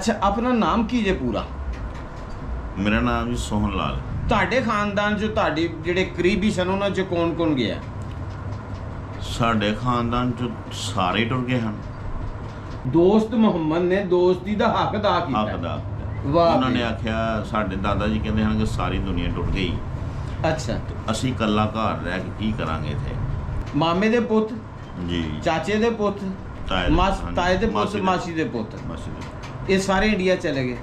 ਅੱਛਾ, ਆਪਣਾ ਨਾਮ ਕੀ ਜੇ ਪੂਰਾ? ਮੇਰਾ ਨਾਮ ਜੀ ਸੋਹਨ ਲਾਲ। ਤੁਹਾਡੇ ਖਾਨਦਾਨ 'ਚ ਤੁਹਾਡੇ ਜਿਹੜੇ ਕਰੀਬੀ ਸਨ ਉਹਨਾਂ 'ਚ ਕੌਣ ਗਿਆ? ਸਾਡੇ ਖਾਨਦਾਨ ਚ ਸਾਰੇ ਟੁਰ ਗਏ ਹਨ। ਦੋਸਤ ਮੁਹੰਮਦ ਨੇ ਦੋਸਤੀ ਦਾ ਹੱਕ ਅਦਾ ਕੀਤਾ। ਹੱਕ ਦਾ ਵਾਹ ਉਹਨਾਂ ਜੀ। ਨੇ ਆਖਿਆ, ਸਾਡੇ ਦਾਦਾ ਜੀ ਕਹਿੰਦੇ ਹਨ ਕਿ ਸਾਰੀ ਦੁਨੀਆ ਟੁੱਟ ਗਈ, ਅੱਛਾ, ਅਸੀਂ ਇਕੱਲਾ ਘਰ ਰਹਿ ਕੇ ਕੀ ਕਰਾਂਗੇ ਇੱਥੇ। ਮਾਮੇ ਦੇ ਪੁੱਤ, ਜੀ, ਚਾਚੇ ਦੇ ਪੁੱਤ, ਤਾਏ ਦੇ ਪੁੱਤ, ਮਾਸੀ ਦੇ ਪੁੱਤ, ਇਹ ਸਾਰੇ ਇੰਡੀਆ ਚਲੇ ਗਏ।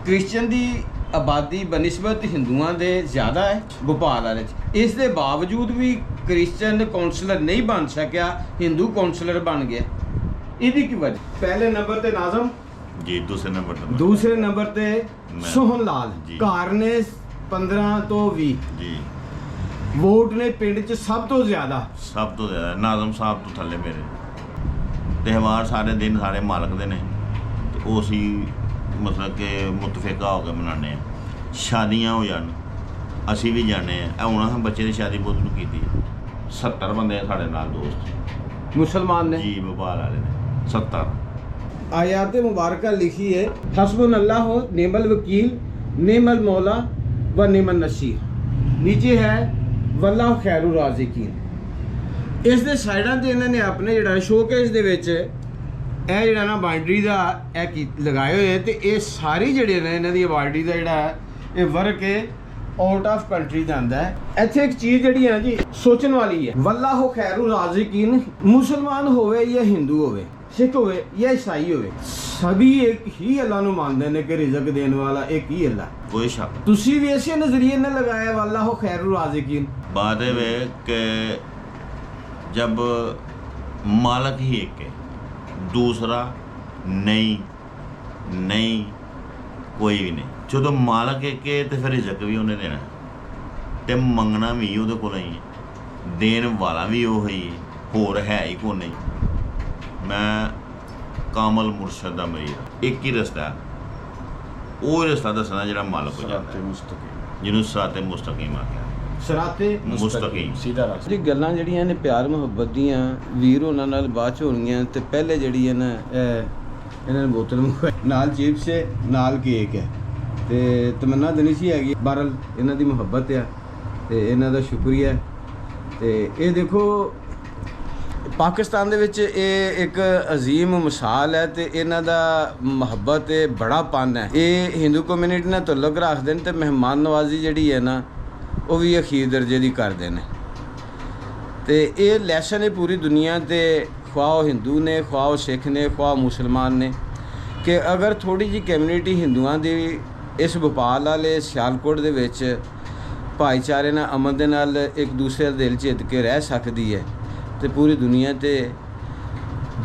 ਕ੍ਰਿਸਚਨ ਦੀ ਆਬਾਦੀ ਬਨਿਸਬਤ ਹਿੰਦੂਆਂ ਦੇ ਜ਼ਿਆਦਾ ਹੈ ਭੋਪਾਲ ਵਾਲੇ 'ਚ। ਇਸ ਦੇ ਬਾਵਜੂਦ ਵੀ ਕ੍ਰਿਸਚਨ ਕਾਉਂਸਲਰ ਨਹੀਂ ਬਣ ਸਕਿਆ, ਹਿੰਦੂ ਕਾਉਂਸਲਰ ਬਣ ਗਿਆ। ਇਹਦੀ ਕੀ ਵਜ੍ਹਾ? ਪਹਿਲੇ ਨੰਬਰ ਤੇ ਨਾਜ਼ਮ ਜੀ, ਦੂਸਰੇ ਨੰਬਰ ਤੇ ਦੂਸਰੇ ਨੰਬਰ ਤੇ ਮੈਂ। ਸੋਹਨ ਲਾਲ। ਜੀ। ਘਰ ਨੇ 15 ਤੋਂ 20 ਜੀ, ਵੋਟ ਨੇ ਪਿੰਡ 'ਚ ਸਭ ਤੋਂ ਜ਼ਿਆਦਾ। ਸਭ ਤੋਂ ਜ਼ਿਆਦਾ ਨਾਜ਼ਮ ਸਾਹਿਬ ਤੋਂ ਥੱਲੇ ਮੇਰੇ। ਤਿਉਹਾਰ ਸਾਰੇ ਦਿਨ ਸਾਰੇ ਮਾਲਕ ਦੇ ਨੇ ਤੇ ਉਹ ਅਸੀਂ ਮਤਲਬ ਕਿ ਮੁਤਫਿਕਾ ਹੋ ਕੇ ਮਨਾਉਂਦੇ ਹਾਂ। ਸ਼ਾਦੀਆਂ ਹੋ ਜਾਣ ਅਸੀਂ ਵੀ ਜਾਂਦੇ ਹਾਂ। ਹੁਣ ਅਸੀਂ ਬੱਚੇ ਦੀ ਸ਼ਾਦੀ ਪੁੱਤ ਨੂੰ ਕੀਤੀ 70 ਬੰਦੇ ਸਾਡੇ ਨਾਲ ਦੋਸਤ ਮੁਸਲਮਾਨ ਨੇ ਜੀ ਭੋਪਾਲ ਵਾਲੇ ਨੇ 70। आयात मुबारक लिखी है, हस्बुन अल्लाह नेमल वकील नेमल मौला व नेमल नसीर। नीचे है वल्लाह खैरु राज़िकीन। इस दे साइडां ते इन्हां ने अपने जिहड़ा शोकेस दे विच ਇਹ ਜਿਹੜਾ ਨਾ ਬਾਉਂਡਰੀ ਦਾ ਇਹ ਕੀ ਲਗਾਏ ਹੋਏ ਤੇ ਇਹ ਸਾਰੀ ਜਿਹੜੇ ਨੇ ਇਹਨਾਂ ਦੀ ਆਬਾਦੀ ਦਾ ਜਿਹੜਾ ਇਹ ਵਰਕ ਹੈ ਆਊਟ ਆਫ ਕੰਟਰੀ ਦਾ ਆਂਦਾ ਹੈ। ਇੱਥੇ ਇੱਕ ਚੀਜ਼ ਜਿਹੜੀ ਹੈ ਜੀ ਸੋਚਣ ਵਾਲੀ ਹੈ, ਵੱਲਾਹੁ ਖੈਰੂ ਰਾਜ਼ਿਕੀਨ। ਮੁਸਲਮਾਨ ਹੋਵੇ ਜਾਂ ਹਿੰਦੂ ਹੋਵੇ, ਸਿੱਖ ਹੋਵੇ ਜਾਂ ਈਸਾਈ ਹੋਵੇ, ਸਭੀ ਇੱਕ ਹੀ ਅੱਲਾ ਨੂੰ ਮੰਨਦੇ ਨੇ ਕਿ ਰਿਜ਼ਕ ਦੇਣ ਵਾਲਾ ਇੱਕ ਹੀ ਅੱਲਾ। ਕੋਈ ਸ਼ੱਕ ਤੁਸੀਂ ਵੀ ਇਸੇ ਨਜ਼ਰੀਏ ਨਾਲ ਲਗਾਇਆ ਵੱਲਾਹੁ ਖੈਰੂ ਰਾਜ਼ਿਕੀਨ। बात है कि जब मालक ही एक है, दूसरा नहीं कोई भी नहीं। जो मालक एक है तो फिर रिजक भी उन्हें देना तो मंगना भी ਉਹਦੇ ਕੋਲ ਹੀ ਹੈ, ਦੇਣ ਵਾਲਾ ਵੀ ਉਹ ਹੀ ਹੈ, ਹੋਰ ਹੈ ਹੀ ਕੋਈ ਨਹੀਂ। ਮੈਂ ਕਾਮਲ ਮੁਰਸ਼ਦ ਦਾ ਮਰੀਦ। ਇੱਕ ਹੀ ਰਸਤਾ, ਉਹ ਰਸਤਾ ਦੱਸਣਾ ਜਿਹੜਾ ਮਾਲਕ ਹੋ ਜਾਂਦਾ ਹੈ, ਜਿਹਨੂੰ ਸਿਰਾਤੇ ਮੁਸਤਕੀਮ ਆਖਿਆ। ਸਰਾਤੇ ਮੁਸਤਕੀਮ ਸਿੱਧਾ ਰਸਤਾ। ਜੀ ਗੱਲਾਂ ਜਿਹੜੀਆਂ ਨੇ ਪਿਆਰ ਮੁਹੱਬਤ ਦੀਆਂ ਵੀਰ ਉਹਨਾਂ ਨਾਲ ਬਾਅਦ ਚ ਹੋਣਗੀਆਂ ਤੇ ਪਹਿਲੇ ਜਿਹੜੀ ਹੈ ਨਾ ਇਹਨਾਂ ਨੇ ਬੋਤਲ ਮੰਗਵਾਈ, ਨਾਲ ਚਿਪਸ ਹੈ, ਨਾਲ ਕੇਕ ਹੈ ਤੇ ਤਮੰਨਾ ਦੇਣੀ ਸੀ ਹੈਗੀ। ਬਹਰਲ ਇਹਨਾਂ ਦੀ ਮੁਹੱਬਤ ਆ ਤੇ ਇਹਨਾਂ ਦਾ ਸ਼ੁਕਰੀਆ। ਤੇ ਇਹ ਦੇਖੋ ਪਾਕਿਸਤਾਨ ਦੇ ਵਿੱਚ ਇਹ ਇੱਕ ਅਜ਼ੀਮ ਮਿਸਾਲ ਹੈ ਤੇ ਇਹਨਾਂ ਦਾ ਮੁਹੱਬਤ ਤੇ ਬੜਾ ਪਨ ਹੈ। ਇਹ ਹਿੰਦੂ ਕਮਿਊਨਿਟੀ ਨਾਲ ਤਾਲੁਕ ਰੱਖਦੇ ਨੇ ਤੇ ਮਹਿਮਾਨ ਨਵਾਜ਼ੀ ਜਿਹੜੀ ਹੈ ਨਾ ਉਹ ਵੀ ਅਖੀਰ ਦਰਜੇ ਦੀ ਕਰਦੇ ਨੇ। ਤੇ ਇਹ ਲੈਸਨ ਹੈ ਪੂਰੀ ਦੁਨੀਆ ਤੇ, ਖੁਆਹ ਉਹ ਹਿੰਦੂ ਨੇ, ਖੁਆਹ ਉਹ ਸਿੱਖ ਨੇ, ਖੁਆਹ ਮੁਸਲਮਾਨ ਨੇ, ਕਿ ਅਗਰ ਥੋੜ੍ਹੀ ਜਿਹੀ ਕਮਿਊਨਿਟੀ ਹਿੰਦੂਆਂ ਦੀ ਇਸ ਭੋਪਾਲ ਵਾਲੇ ਸਿਆਲਕੋਟ ਦੇ ਵਿੱਚ ਭਾਈਚਾਰੇ ਨਾਲ, ਅਮਨ ਦੇ ਨਾਲ ਇੱਕ ਦੂਸਰੇ ਦਾ ਦਿਲ ਜਿੱਤ ਕੇ ਰਹਿ ਸਕਦੀ ਹੈ ਤੇ ਪੂਰੀ ਦੁਨੀਆ ਤੇ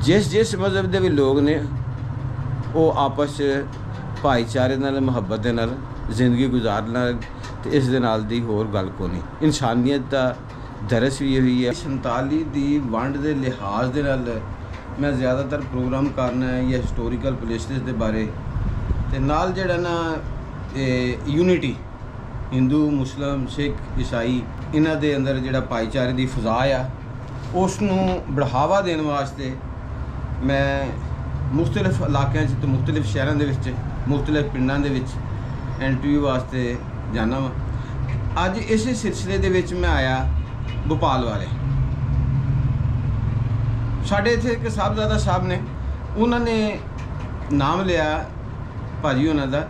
ਜਿਸ ਮਜ਼ਹਬ ਦੇ ਵੀ ਲੋਕ ਨੇ ਉਹ ਆਪਸ 'ਚ ਭਾਈਚਾਰੇ ਨਾਲ, ਮੁਹੱਬਤ ਦੇ ਨਾਲ ਜ਼ਿੰਦਗੀ ਗੁਜ਼ਾਰਨਾ ਤੇ ਇਸ ਦੇ ਨਾਲ ਦੀ ਹੋਰ ਗੱਲ ਕੋਈ ਨਹੀਂ। ਇਨਸਾਨੀਅਤ ਦਾ ਦਰਸ ਵੀ ਹੋਈ ਹੈ। 47 ਦੀ ਵੰਡ ਦੇ ਲਿਹਾਜ਼ ਦੇ ਨਾਲ ਮੈਂ ਜ਼ਿਆਦਾਤਰ ਪ੍ਰੋਗਰਾਮ ਕਰਨਾ ਹੈ ਜਾਂ ਹਿਸਟੋਰੀਕਲ ਪਲੇਸਿਸ ਦੇ ਬਾਰੇ ਤੇ ਨਾਲ ਜਿਹੜਾ ਨਾ ਯੂਨਿਟੀ ਹਿੰਦੂ, ਮੁਸਲਿਮ, ਸਿੱਖ, ਈਸਾਈ ਇਹਨਾਂ ਦੇ ਅੰਦਰ ਜਿਹੜਾ ਭਾਈਚਾਰੇ ਦੀ ਫਜ਼ਾ ਆ ਉਸ ਨੂੰ ਬੜਾਵਾ ਦੇਣ ਵਾਸਤੇ ਮੈਂ ਮੁਖਤਲਿਫ ਇਲਾਕਿਆਂ 'ਚ ਤੇ ਮੁਖਤਲਿਫ ਸ਼ਹਿਰਾਂ ਦੇ ਵਿੱਚ, ਮੁਖਤਲਿਫ ਪਿੰਡਾਂ ਦੇ ਵਿੱਚ ਇੰਟਰਵਿਊ ਵਾਸਤੇ ਜਾਣਾ ਵਾ। ਅੱਜ ਇਸੇ ਸਿਲਸਿਲੇ ਦੇ ਵਿੱਚ ਮੈਂ ਆਇਆ ਭੋਪਾਲ ਵਾਲੇ। ਸਾਡੇ ਇੱਥੇ ਇੱਕ ਸਾਹਿਬਜ਼ਾਦਾ ਸਾਹਿਬ ਨੇ, ਉਹਨਾਂ ਨੇ ਨਾਮ ਲਿਆ ਭਾਜੀ ਉਹਨਾਂ ਦਾ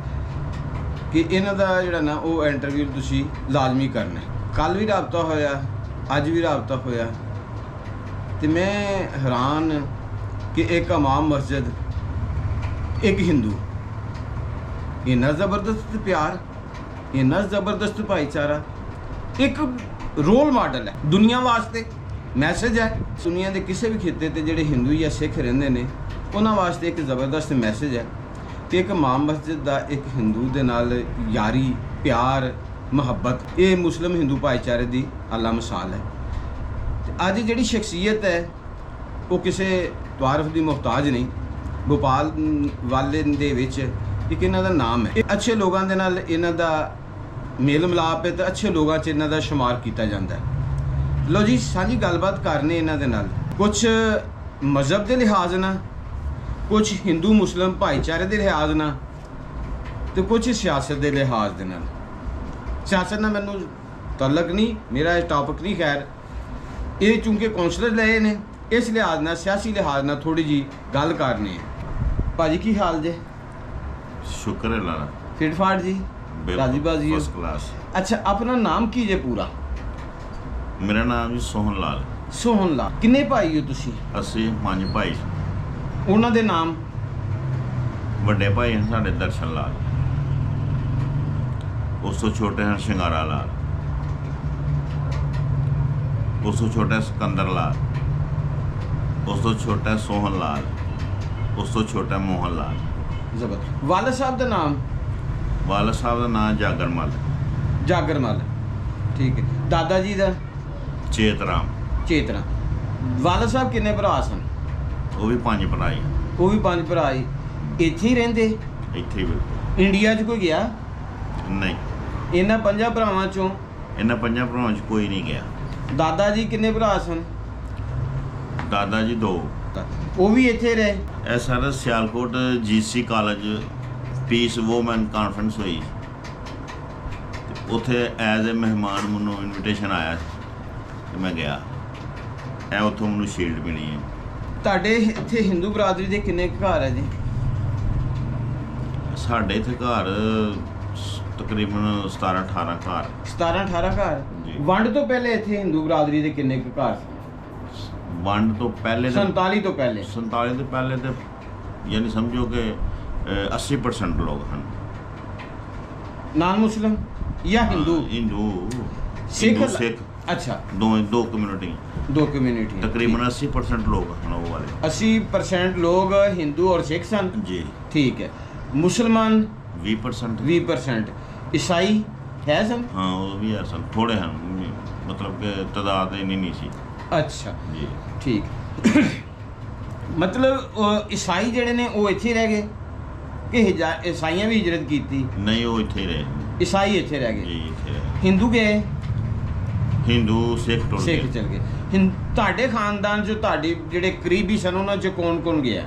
ਕਿ ਇਹਨਾਂ ਦਾ ਜਿਹੜਾ ਨਾ ਉਹ ਇੰਟਰਵਿਊ ਤੁਸੀਂ ਲਾਜ਼ਮੀ ਕਰਨਾ। ਕੱਲ੍ਹ ਵੀ ਰਾਬਤਾ ਹੋਇਆ, ਅੱਜ ਵੀ ਰਾਬਤਾ ਹੋਇਆ ਤੇ ਮੈਂ ਹੈਰਾਨ ਕਿ ਇੱਕ ਇਮਾਮ ਮਸਜਿਦ, ਇੱਕ ਹਿੰਦੂ, ਇੰਨਾ ਜ਼ਬਰਦਸਤ ਪਿਆਰ, ਇੰਨਾ ਜ਼ਬਰਦਸਤ ਭਾਈਚਾਰਾ, ਇੱਕ ਰੋਲ ਮਾਡਲ ਹੈ ਦੁਨੀਆ ਵਾਸਤੇ, ਮੈਸੇਜ ਹੈ ਦੁਨੀਆ ਦੇ ਕਿਸੇ ਵੀ ਖਿੱਤੇ ਤੇ ਜਿਹੜੇ ਹਿੰਦੂ ਜਾਂ ਸਿੱਖ ਰਹਿੰਦੇ ਨੇ ਉਹਨਾਂ ਵਾਸਤੇ ਇੱਕ ਜ਼ਬਰਦਸਤ ਮੈਸੇਜ ਹੈ ਕਿ ਇੱਕ ਇਮਾਮ ਮਸਜਿਦ ਦਾ ਇੱਕ ਹਿੰਦੂ ਦੇ ਨਾਲ ਯਾਰੀ, ਪਿਆਰ, ਮੁਹੱਬਤ, ਇਹ ਮੁਸਲਿਮ ਹਿੰਦੂ ਭਾਈਚਾਰੇ ਦੀ ਆਲਾ ਮਿਸਾਲ ਹੈ। ਤੇ ਅੱਜ ਜਿਹੜੀ ਸ਼ਖਸੀਅਤ ਹੈ ਉਹ ਕਿਸੇ ਤਾਰਫ ਦੀ ਮੁਹਤਾਜ ਨਹੀਂ। ਭੋਪਾਲ ਵਾਲੇ ਦੇ ਵਿੱਚ ਇੱਕ ਇਹਨਾਂ ਦਾ ਨਾਮ ਹੈ, ਅੱਛੇ ਲੋਕਾਂ ਦੇ ਨਾਲ ਇਹਨਾਂ ਦਾ ਮੇਲ ਮਿਲਾਪ ਹੈ ਤੇ ਅੱਛੇ ਲੋਕਾਂ 'ਚ ਇਹਨਾਂ ਦਾ ਸ਼ੁਮਾਰ ਕੀਤਾ ਜਾਂਦਾ ਹੈ। ਲਓ ਜੀ, ਸਾਂਝੀ ਗੱਲਬਾਤ ਕਰਨੇ ਇਹਨਾਂ ਦੇ ਨਾਲ, ਕੁਛ ਮਜ਼ਹਬ ਦੇ ਲਿਹਾਜ਼ ਨਾਲ, ਕੁਛ ਹਿੰਦੂ ਮੁਸਲਿਮ ਭਾਈਚਾਰੇ ਦੇ ਲਿਹਾਜ਼ ਨਾਲ ਤੇ ਕੁਝ ਸਿਆਸਤ ਦੇ ਲਿਹਾਜ਼ ਦੇ ਨਾਲ। ਸਿਆਸਤ ਨਾਲ ਮੈਨੂੰ ਤਾਲੁਕ ਨਹੀਂ, ਮੇਰਾ ਇਹ ਟੌਪਿਕ ਨਹੀਂ। ਖੈਰ, ਇਹ ਚੂੰਕਿ ਕੌਂਸਲਰ ਲਏ ਨੇ, ਇਸ ਲਿਹਾਜ਼ ਨਾਲ, ਸਿਆਸੀ ਲਿਹਾਜ਼ ਨਾਲ ਥੋੜੀ ਜੀ ਗੱਲ ਕਰਨੀ ਹੈ। ਭਾਜੀ ਕੀ ਹਾਲ ਜੇ? ਸ਼ੁਕਰ ਹੈ ਲਾਲਾ, ਫਿਟ ਫਾਟ ਜੀ, ਰਾਜੀ ਬਾਜੀ? First class. ਅੱਛਾ, ਆਪਣਾ ਨਾਮ ਕੀ ਜੇ ਪੂਰਾ? ਮੇਰਾ ਨਾਮ ਜੀ ਸੋਹਨ ਲਾਲ। ਸੋਹਨ ਲਾਲ। ਕਿੰਨੇ ਭਾਈ ਹੋ ਤੁਸੀਂ? ਅਸੀਂ 5 ਭਾਈ। ਉਹਨਾਂ ਦੇ ਨਾਮ? ਵੱਡੇ ਭਾਈ ਹਨ ਸਾਡੇ ਦਰਸ਼ਨ ਲਾਲ, ਉਸ ਤੋਂ ਛੋਟੇ ਹਨ ਸ਼ਿੰਗਾਰਾ ਲਾਲ, ਉਸ ਤੋਂ ਛੋਟਾ ਸਿਕੰਦਰ ਲਾਲ, ਉਸ ਤੋਂ ਛੋਟਾ ਸੋਹਨ ਲਾਲ, ਉਸ ਤੋਂ ਛੋਟਾ ਮੋਹਨ ਲਾਲ। ਜ਼ਬਰ। ਵਾਲਦ ਸਾਹਿਬ ਦਾ ਨਾਮ? ਵਾਲਦ ਸਾਹਿਬ ਦਾ ਨਾਮ ਜਾਗਰਮਲ। ਜਾਗਰਮਲ, ਠੀਕ ਹੈ। ਦਾਦਾ ਜੀ ਦਾ? ਚੇਤਰਾਮ। ਚੇਤਨਾ। ਵਾਲਦ ਸਾਹਿਬ ਕਿੰਨੇ ਭਰਾ ਸਨ? ਉਹ ਵੀ 5 ਭਰਾ ਹੀ। ਉਹ ਵੀ 5 ਭਰਾ ਹੀ। ਇੱਥੇ ਹੀ ਰਹਿੰਦੇ? ਇੱਥੇ ਹੀ ਬਿਲਕੁਲ। ਇੰਡੀਆ 'ਚ ਕੋਈ ਗਿਆ? ਨਹੀਂ, ਇਹਨਾਂ 5 ਭਰਾਵਾਂ 'ਚੋਂ? ਇਹਨਾਂ 5 ਭਰਾਵਾਂ 'ਚ ਕੋਈ ਨਹੀਂ ਗਿਆ। ਦਾਦਾ ਜੀ ਕਿੰਨੇ ਭਰਾ ਸਨ? ਦਾਦਾ ਜੀ 2। ਉਹ ਵੀ ਇੱਥੇ ਰਹੇ? ਇਹ ਸਾਰਾ Sialkot GC college piece woman conference ਹੋਈ ਤੇ ਉੱਥੇ ਐਜ਼ ਅ ਮਹਿਮਾਨ ਮੈਨੂੰ ਇਨਵੀਟੇਸ਼ਨ ਆਇਆ ਤੇ ਮੈਂ ਗਿਆ। ਇਹ ਉੱਥੋਂ ਮੈਨੂੰ ਸ਼ੀਲਡ ਮਿਲੀ ਹੈ। ਤੁਹਾਡੇ ਇੱਥੇ ਹਿੰਦੂ ਬਰਾਦਰੀ ਦੇ ਕਿੰਨੇ ਕੁ ਘਰ ਹੈ ਜੀ? ਸਾਡੇ ਇੱਥੇ ਘਰ ਤਕਰੀਬਨ 17-18 ਘਰ। 17-18 ਘਰ? ਜੀ। ਵੰਡ ਤੋਂ ਪਹਿਲੇ ਇੱਥੇ ਹਿੰਦੂ ਬਰਾਦਰੀ ਦੇ ਕਿੰਨੇ ਕੁ ਘਰ ਸਨ? ਵੰਡ ਤੋਂ ਪਹਿਲੇ 47 ਤੋਂ ਪਹਿਲੇ? 47 ਤੋਂ ਪਹਿਲੇ ਤੇ ਯਾਨੀ ਸਮਝੋ ਕਿ 80% ਲੋਕ ਹਨ ਨਾਨ ਮੁਸਲਿਮ ਜਾਂ ਹਿੰਦੂ? ਹਿੰਦੂ ਸਿੱਖ? ਸਿੱਖ। ਅੱਛਾ, ਦੋ ਕਮਿਊਨਿਟੀ। 2 ਕਮਿਊਨਿਟੀ। ਤਕਰੀਬਨ 80% ਲੋਕ ਹਨ ਉਹ ਵਾਲੇ। 80% ਲੋਕ ਹਿੰਦੂ ਔਰ ਸਿੱਖ ਸਨ? ਜੀ। ਠੀਕ ਹੈ। ਮੁਸਲਮਾਨ? 20%। 20%। ਈਸਾਈ ਹੈ ਸਨ? ਹਾਂ, ਉਹ ਵੀ ਹੈ ਸਨ, ਥੋੜੇ ਹਨ, ਮਤਲਬ ਕਿ ਤਾਦਾਦ ਇੰਨੀ ਨਹੀਂ ਸੀ। ਅੱਛਾ ਜੀ। ਠੀਕ। ਮਤਲਬ ਈਸਾਈ ਜਿਹੜੇ ਨੇ ਉਹ ਇੱਥੇ ਰਹਿ ਗਏ ਕਿ ਈਸਾਈਆਂ ਵੀ ਹਿਜਰਤ ਕੀਤੀ? ਨਹੀਂ, ਉਹ ਇੱਥੇ ਹੀ ਰਹੇ। ਈਸਾਈ ਇੱਥੇ ਰਹਿ ਗਏ? ਜੀ, ਇੱਥੇ ਰਹੇ। ਹਿੰਦੂ ਗਏ? ਹਿੰਦੂ ਸਿੱਖ ਟੁੱਟ ਸਿੱਖ ਗਏ। ਚਲ ਗਏ। ਤੁਹਾਡੇ ਖਾਨਦਾਨ 'ਚ ਤੁਹਾਡੇ ਜਿਹੜੇ ਕਰੀਬੀ ਸਨ ਉਹਨਾਂ 'ਚ ਕੌਣ ਗਿਆ?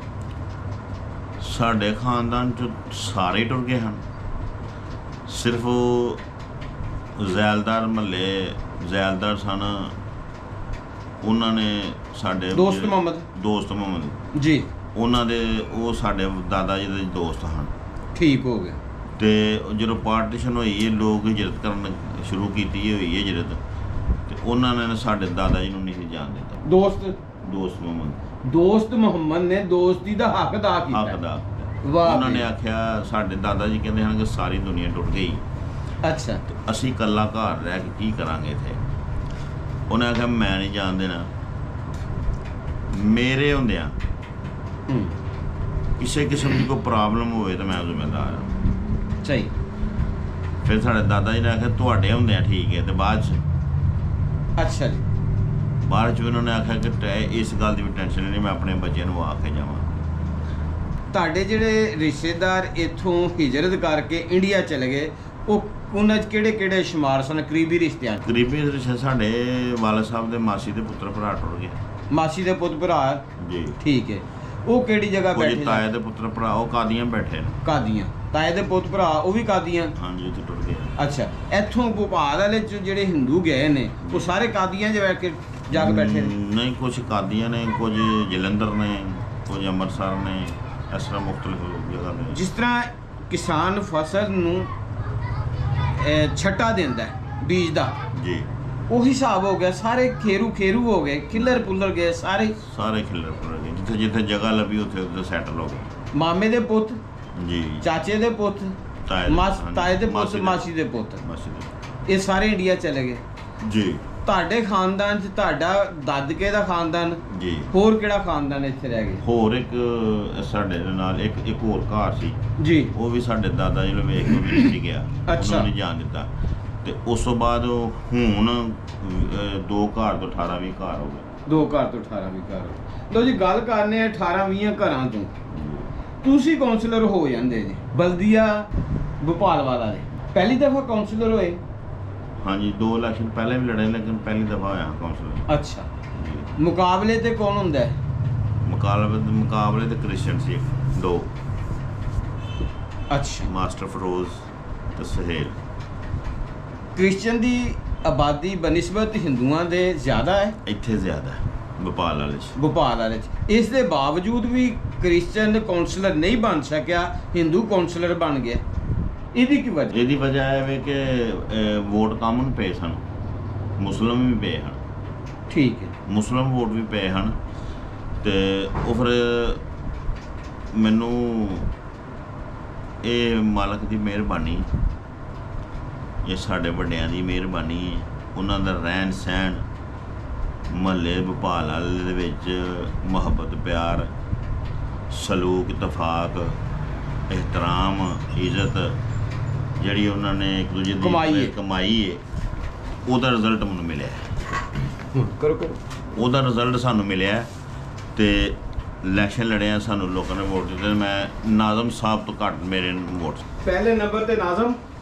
ਸਾਡੇ ਖਾਨਦਾਨ ਚ ਸਾਰੇ ਹੀ ਟੁੱਟ ਗਏ ਹਨ। ਸਿਰਫ ਉਹ ਜ਼ੈਲਦਾਰ ਮਹੱਲੇ ਜ਼ੈਲਦਾਰ ਸਨ, ਉਹਨਾਂ ਨੇ ਸਾਡੇ ਦੋਸਤ ਮੁਹੰਮਦ ਜੀ, ਉਹਨਾਂ ਦੇ ਉਹ ਸਾਡੇ ਦਾਦਾ ਜੀ ਦੇ ਦੋਸਤ ਹਨ। ਠੀਕ ਹੋ ਗਿਆ। ਤੇ ਜਦੋਂ ਪਾਰਟੀਸ਼ਨ ਹੋਈ ਹੈ, ਲੋਕ ਹਿਜਰਤ ਕਰਨ ਸ਼ੁਰੂ ਕੀਤੀ ਹੋਈ ਹੈ ਹਿਜਰਤ, ਤੇ ਉਹਨਾਂ ਨੇ ਸਾਡੇ ਦਾਦਾ ਜੀ ਨੂੰ ਨਹੀਂ ਜਾਣ ਦਿੱਤਾ। ਦੋਸਤ ਮੁਹੰਮਦ ਨੇ ਦੋਸਤੀ ਦਾ ਹੱਕ ਅਦਾ ਕੀਤਾ। ਹੱਕ ਦਾ। ਵਾਹ। ਉਹਨਾਂ ਨੇ ਆਖਿਆ, ਸਾਡੇ ਦਾਦਾ ਜੀ ਕਹਿੰਦੇ ਹਨ ਕਿ ਸਾਰੀ ਦੁਨੀਆ ਟੁੱਟ ਗਈ, ਅੱਛਾ, ਤੇ ਅਸੀਂ ਇਕੱਲਾ ਘਰ ਰਹਿ ਕੇ ਕੀ ਕਰਾਂਗੇ ਇੱਥੇ। ਉਹਨੇ ਆਖਿਆ ਮੈਂ ਨਹੀਂ ਜਾਣ ਦੇਣਾ। ਮੇਰੇ ਹੁੰਦਿਆਂ ਕਿਸੇ ਕਿਸਮ ਦੀ ਕੋਈ ਪ੍ਰੋਬਲਮ ਹੋਵੇ ਤਾਂ ਮੈਂ ਜ਼ਿੰਮੇਦਾਰ ਹਾਂ। ਸਹੀ। ਫਿਰ ਸਾਡੇ ਦਾਦਾ ਜੀ ਨੇ ਆਖਿਆ ਤੁਹਾਡੇ ਹੁੰਦਿਆਂ ਠੀਕ ਹੈ। ਤੇ ਬਾਅਦ 'ਚ ਅੱਛਾ ਜੀ, ਬਾਅਦ 'ਚ ਉਹਨਾਂ ਨੇ ਆਖਿਆ ਕਿ ਇਸ ਗੱਲ ਦੀ ਵੀ ਟੈਨਸ਼ਨ ਨਹੀਂ, ਮੈਂ ਆਪਣੇ ਬੱਚਿਆਂ ਨੂੰ ਆ ਕੇ ਜਾਵਾਂ। ਤੁਹਾਡੇ ਜਿਹੜੇ ਰਿਸ਼ਤੇਦਾਰ ਇੱਥੋਂ ਹਿਜਰਤ ਕਰਕੇ ਇੰਡੀਆ ਚਲੇ ਗਏ, ਉਹ ਉਹਨਾਂ 'ਚ ਕਿਹੜੇ ਸ਼ੁਮਾਰ ਸਨ ਕਰੀਬੀ ਰਿਸ਼ਤਿਆਂ 'ਚ? ਕਰੀਬੀ ਰਿਸ਼ਤੇ ਸਾਡੇ ਵਾਲਦ ਸਾਹਿਬ ਦੇ ਮਾਸੀ ਦੇ ਪੁੱਤਰ ਭਰਾ ਟੁੱਟ ਗਏ। ਮਾਸੀ ਦੇ ਪੁੱਤ ਭਰਾ? ਜੀ। ਠੀਕ ਹੈ। ਉਹ ਕਿਹੜੀ ਜਗ੍ਹਾ ਬੈਠੇ? ਤਾਏ ਦੇ ਪੁੱਤਰ ਭਰਾ ਉਹ ਕਾਦੀਆਂ ਬੈਠੇ ਨੇ। ਕਾਦੀਆਂ? ਤਾਏ ਦੇ ਪੁੱਤ ਭਰਾ ਉਹ ਵੀ ਕਾਦੀਆਂ? ਹਾਂਜੀ, ਉੱਥੇ ਟੁੱਟ ਗਏ। ਅੱਛਾ, ਇੱਥੋਂ ਭੋਪਾਲ ਵਾਲੇ 'ਚ ਜਿਹੜੇ ਹਿੰਦੂ ਗਏ ਨੇ ਉਹ ਸਾਰੇ ਕਾਦੀਆਂ 'ਚ ਬੈਠ ਕੇ ਜਾ ਕੇ ਬੈਠੇ ਨੇ? ਨਹੀਂ, ਕੁਝ ਕਾਦੀਆਂ ਨੇ, ਕੁਝ ਜਲੰਧਰ ਨੇ, ਕੁਝ ਅੰਮ੍ਰਿਤਸਰ ਨੇ, ਇਸ ਤਰ੍ਹਾਂ ਮੁਖਤਲਿਫ ਜਗ੍ਹਾ ਨੇ। ਜਿਸ ਤਰ੍ਹਾਂ ਕਿਸਾਨ ਫਸਲ ਨੂੰ ਛੱਟਾ ਦਿੰਦਾ ਹੈ ਬੀਜ ਦਾ, ਜੀ, ਉਹ ਹਿਸਾਬ ਹੋ ਗਿਆ। ਸਾਰੇ ਖੇਰੂ ਹੋ ਗਏ, ਖਿੱਲਰ ਪੁੱਲਰ ਗਏ ਸਾਰੇ ਖਿਲਰ ਪੁੱਲਰ ਗਏ। ਜਿੱਥੇ ਜਗ੍ਹਾ ਲੱਭੀ ਉੱਥੇ ਸੈਟਲ ਹੋ ਗਏ। ਮਾਮੇ ਦੇ ਪੁੱਤ, ਜੀ, ਚਾਚੇ ਦੇ ਪੁੱਤ, ਤਾਏ ਦੇ ਪੁੱਤ, ਮਾਸੀ ਦੇ ਪੁੱਤ, ਇਹ ਸਾਰੇ ਇੰਡੀਆ ਚਲੇ ਗਏ। ਜੀ। ਤੁਹਾਡੇ ਖਾਨਦਾਨ 'ਚ ਤੁਹਾਡਾ ਦਾਦਕੇ ਦਾ ਖਾਨਦਾਨ? ਜੀ। ਹੋਰ ਕਿਹੜਾ ਖਾਨਦਾਨ ਇੱਥੇ ਰਹਿ ਗਏ? ਹੋਰ ਇੱਕ ਸਾਡੇ ਨਾਲ ਇੱਕ ਹੋਰ ਘਰ ਸੀ ਜੀ, ਉਹ ਵੀ ਸਾਡੇ ਦਾਦਾ ਜੀ ਨੂੰ ਵੇਖ ਕੇ ਵੀ ਨਹੀਂ ਗਿਆ। ਅੱਛਾ। ਉਹਨਾਂ ਨੇ ਜਾਣ ਦਿੱਤਾ। ਤੇ ਉਸ ਤੋਂ ਬਾਅਦ ਹੁਣ 2 ਘਰ ਤੋਂ 18-20 ਘਰ ਹੋ ਗਏ। 2 ਘਰ ਤੋਂ 18-20 ਘਰ। ਲਓ ਜੀ, ਗੱਲ ਕਰਨੇ ਆ 18-20 ਘਰਾਂ ਤੋਂ। ਤੁਸੀਂ ਕਾਉਂਸਲਰ ਹੋ ਜਾਂਦੇ ਜੀ ਬਲਦੀਆ ਭੋਪਾਲ ਵਾਲਾ ਦੇ, ਪਹਿਲੀ ਦਫਾ ਕਾਉਂਸਲਰ ਹੋਏ? ਹਾਂਜੀ, 2 ਇਲੈਕਸ਼ਨ ਪਹਿਲੇ ਵੀ ਲੜੇ, ਲੇਕਿਨ ਪਹਿਲੀ ਦਫਾ ਹੋਇਆ ਕਾਉਂਸਲਰ। ਅੱਛਾ। ਮੁਕਾਬਲੇ ਤੇ ਕੌਣ ਹੁੰਦਾ ਹੈ? ਮੁਕਾਬਲੇ ਤੇ ਕ੍ਰਿਸਚਨ ਸੀ 2। ਅੱਛਾ। ਮਾਸਟਰ ਫਰੋਜ਼ ਤੇ ਸੁਹੇਲ। ਕ੍ਰਿਸਚਨ ਦੀ ਆਬਾਦੀ ਬਨਿਸਬਤ ਹਿੰਦੂਆਂ ਦੇ ਜ਼ਿਆਦਾ ਹੈ ਇੱਥੇ ਜ਼ਿਆਦਾ ਹੈ, ਭੋਪਾਲ ਵਾਲੇ 'ਚ। ਭੋਪਾਲ ਵਾਲੇ 'ਚ। ਇਸ ਦੇ ਬਾਵਜੂਦ ਵੀ ਕ੍ਰਿਸਚਨ ਕੌਂਸਲਰ ਨਹੀਂ ਬਣ ਸਕਿਆ, ਹਿੰਦੂ ਕੌਂਸਲਰ ਬਣ ਗਿਆ। ਇਹਦੀ ਕੀ ਵਜ੍ਹਾ? ਇਹਦੀ ਵਜ੍ਹਾ ਇਹ ਵੇ ਕਿ ਵੋਟ ਕਾਮਨ ਪਏ ਸਨ, ਮੁਸਲਿਮ ਵੀ ਪਏ ਹਨ। ਠੀਕ ਹੈ। ਮੁਸਲਿਮ ਵੋਟ ਵੀ ਪਏ ਹਨ ਤੇ ਉਹ ਫਿਰ ਮੈਨੂੰ ਇਹ ਮਾਲਕ ਦੀ ਮਿਹਰਬਾਨੀ, ਇਹ ਸਾਡੇ ਵੱਡਿਆਂ ਦੀ ਮਿਹਰਬਾਨੀ ਹੈ। ਉਹਨਾਂ ਦਾ ਰਹਿਣ ਸਹਿਣ ਮੁਹੱਲੇ ਭੋਪਾਲ ਵਾਲੇ ਦੇ ਵਿੱਚ ਮੁਹੱਬਤ, ਪਿਆਰ, ਸਲੂਕ, ਇਤਫਾਕ, ਇਹਤਰਾਮ, ਇੱਜ਼ਤ ਜਿਹੜੀ ਉਹਨਾਂ ਨੇ ਇੱਕ ਦੂਜੇ ਦੀ ਕਮਾਈ ਹੈ, ਉਹਦਾ ਰਿਜ਼ਲਟ ਮੈਨੂੰ ਮਿਲਿਆ। ਕਰੋ ਉਹਦਾ ਰਿਜ਼ਲਟ ਸਾਨੂੰ ਮਿਲਿਆ ਤੇ ਇਲੈਕਸ਼ਨ ਲੜਿਆ, ਸਾਨੂੰ ਲੋਕਾਂ ਨੇ ਵੋਟ ਦਿੱਤੇ। ਮੈਂ ਨਾਜ਼ਮ ਸਾਹਿਬ ਤੋਂ ਘੱਟ ਮੇਰੇ ਵੋਟ। ਪਹਿਲੇ ਨੰਬਰ ਤੇ ਨਾਜ਼ਮ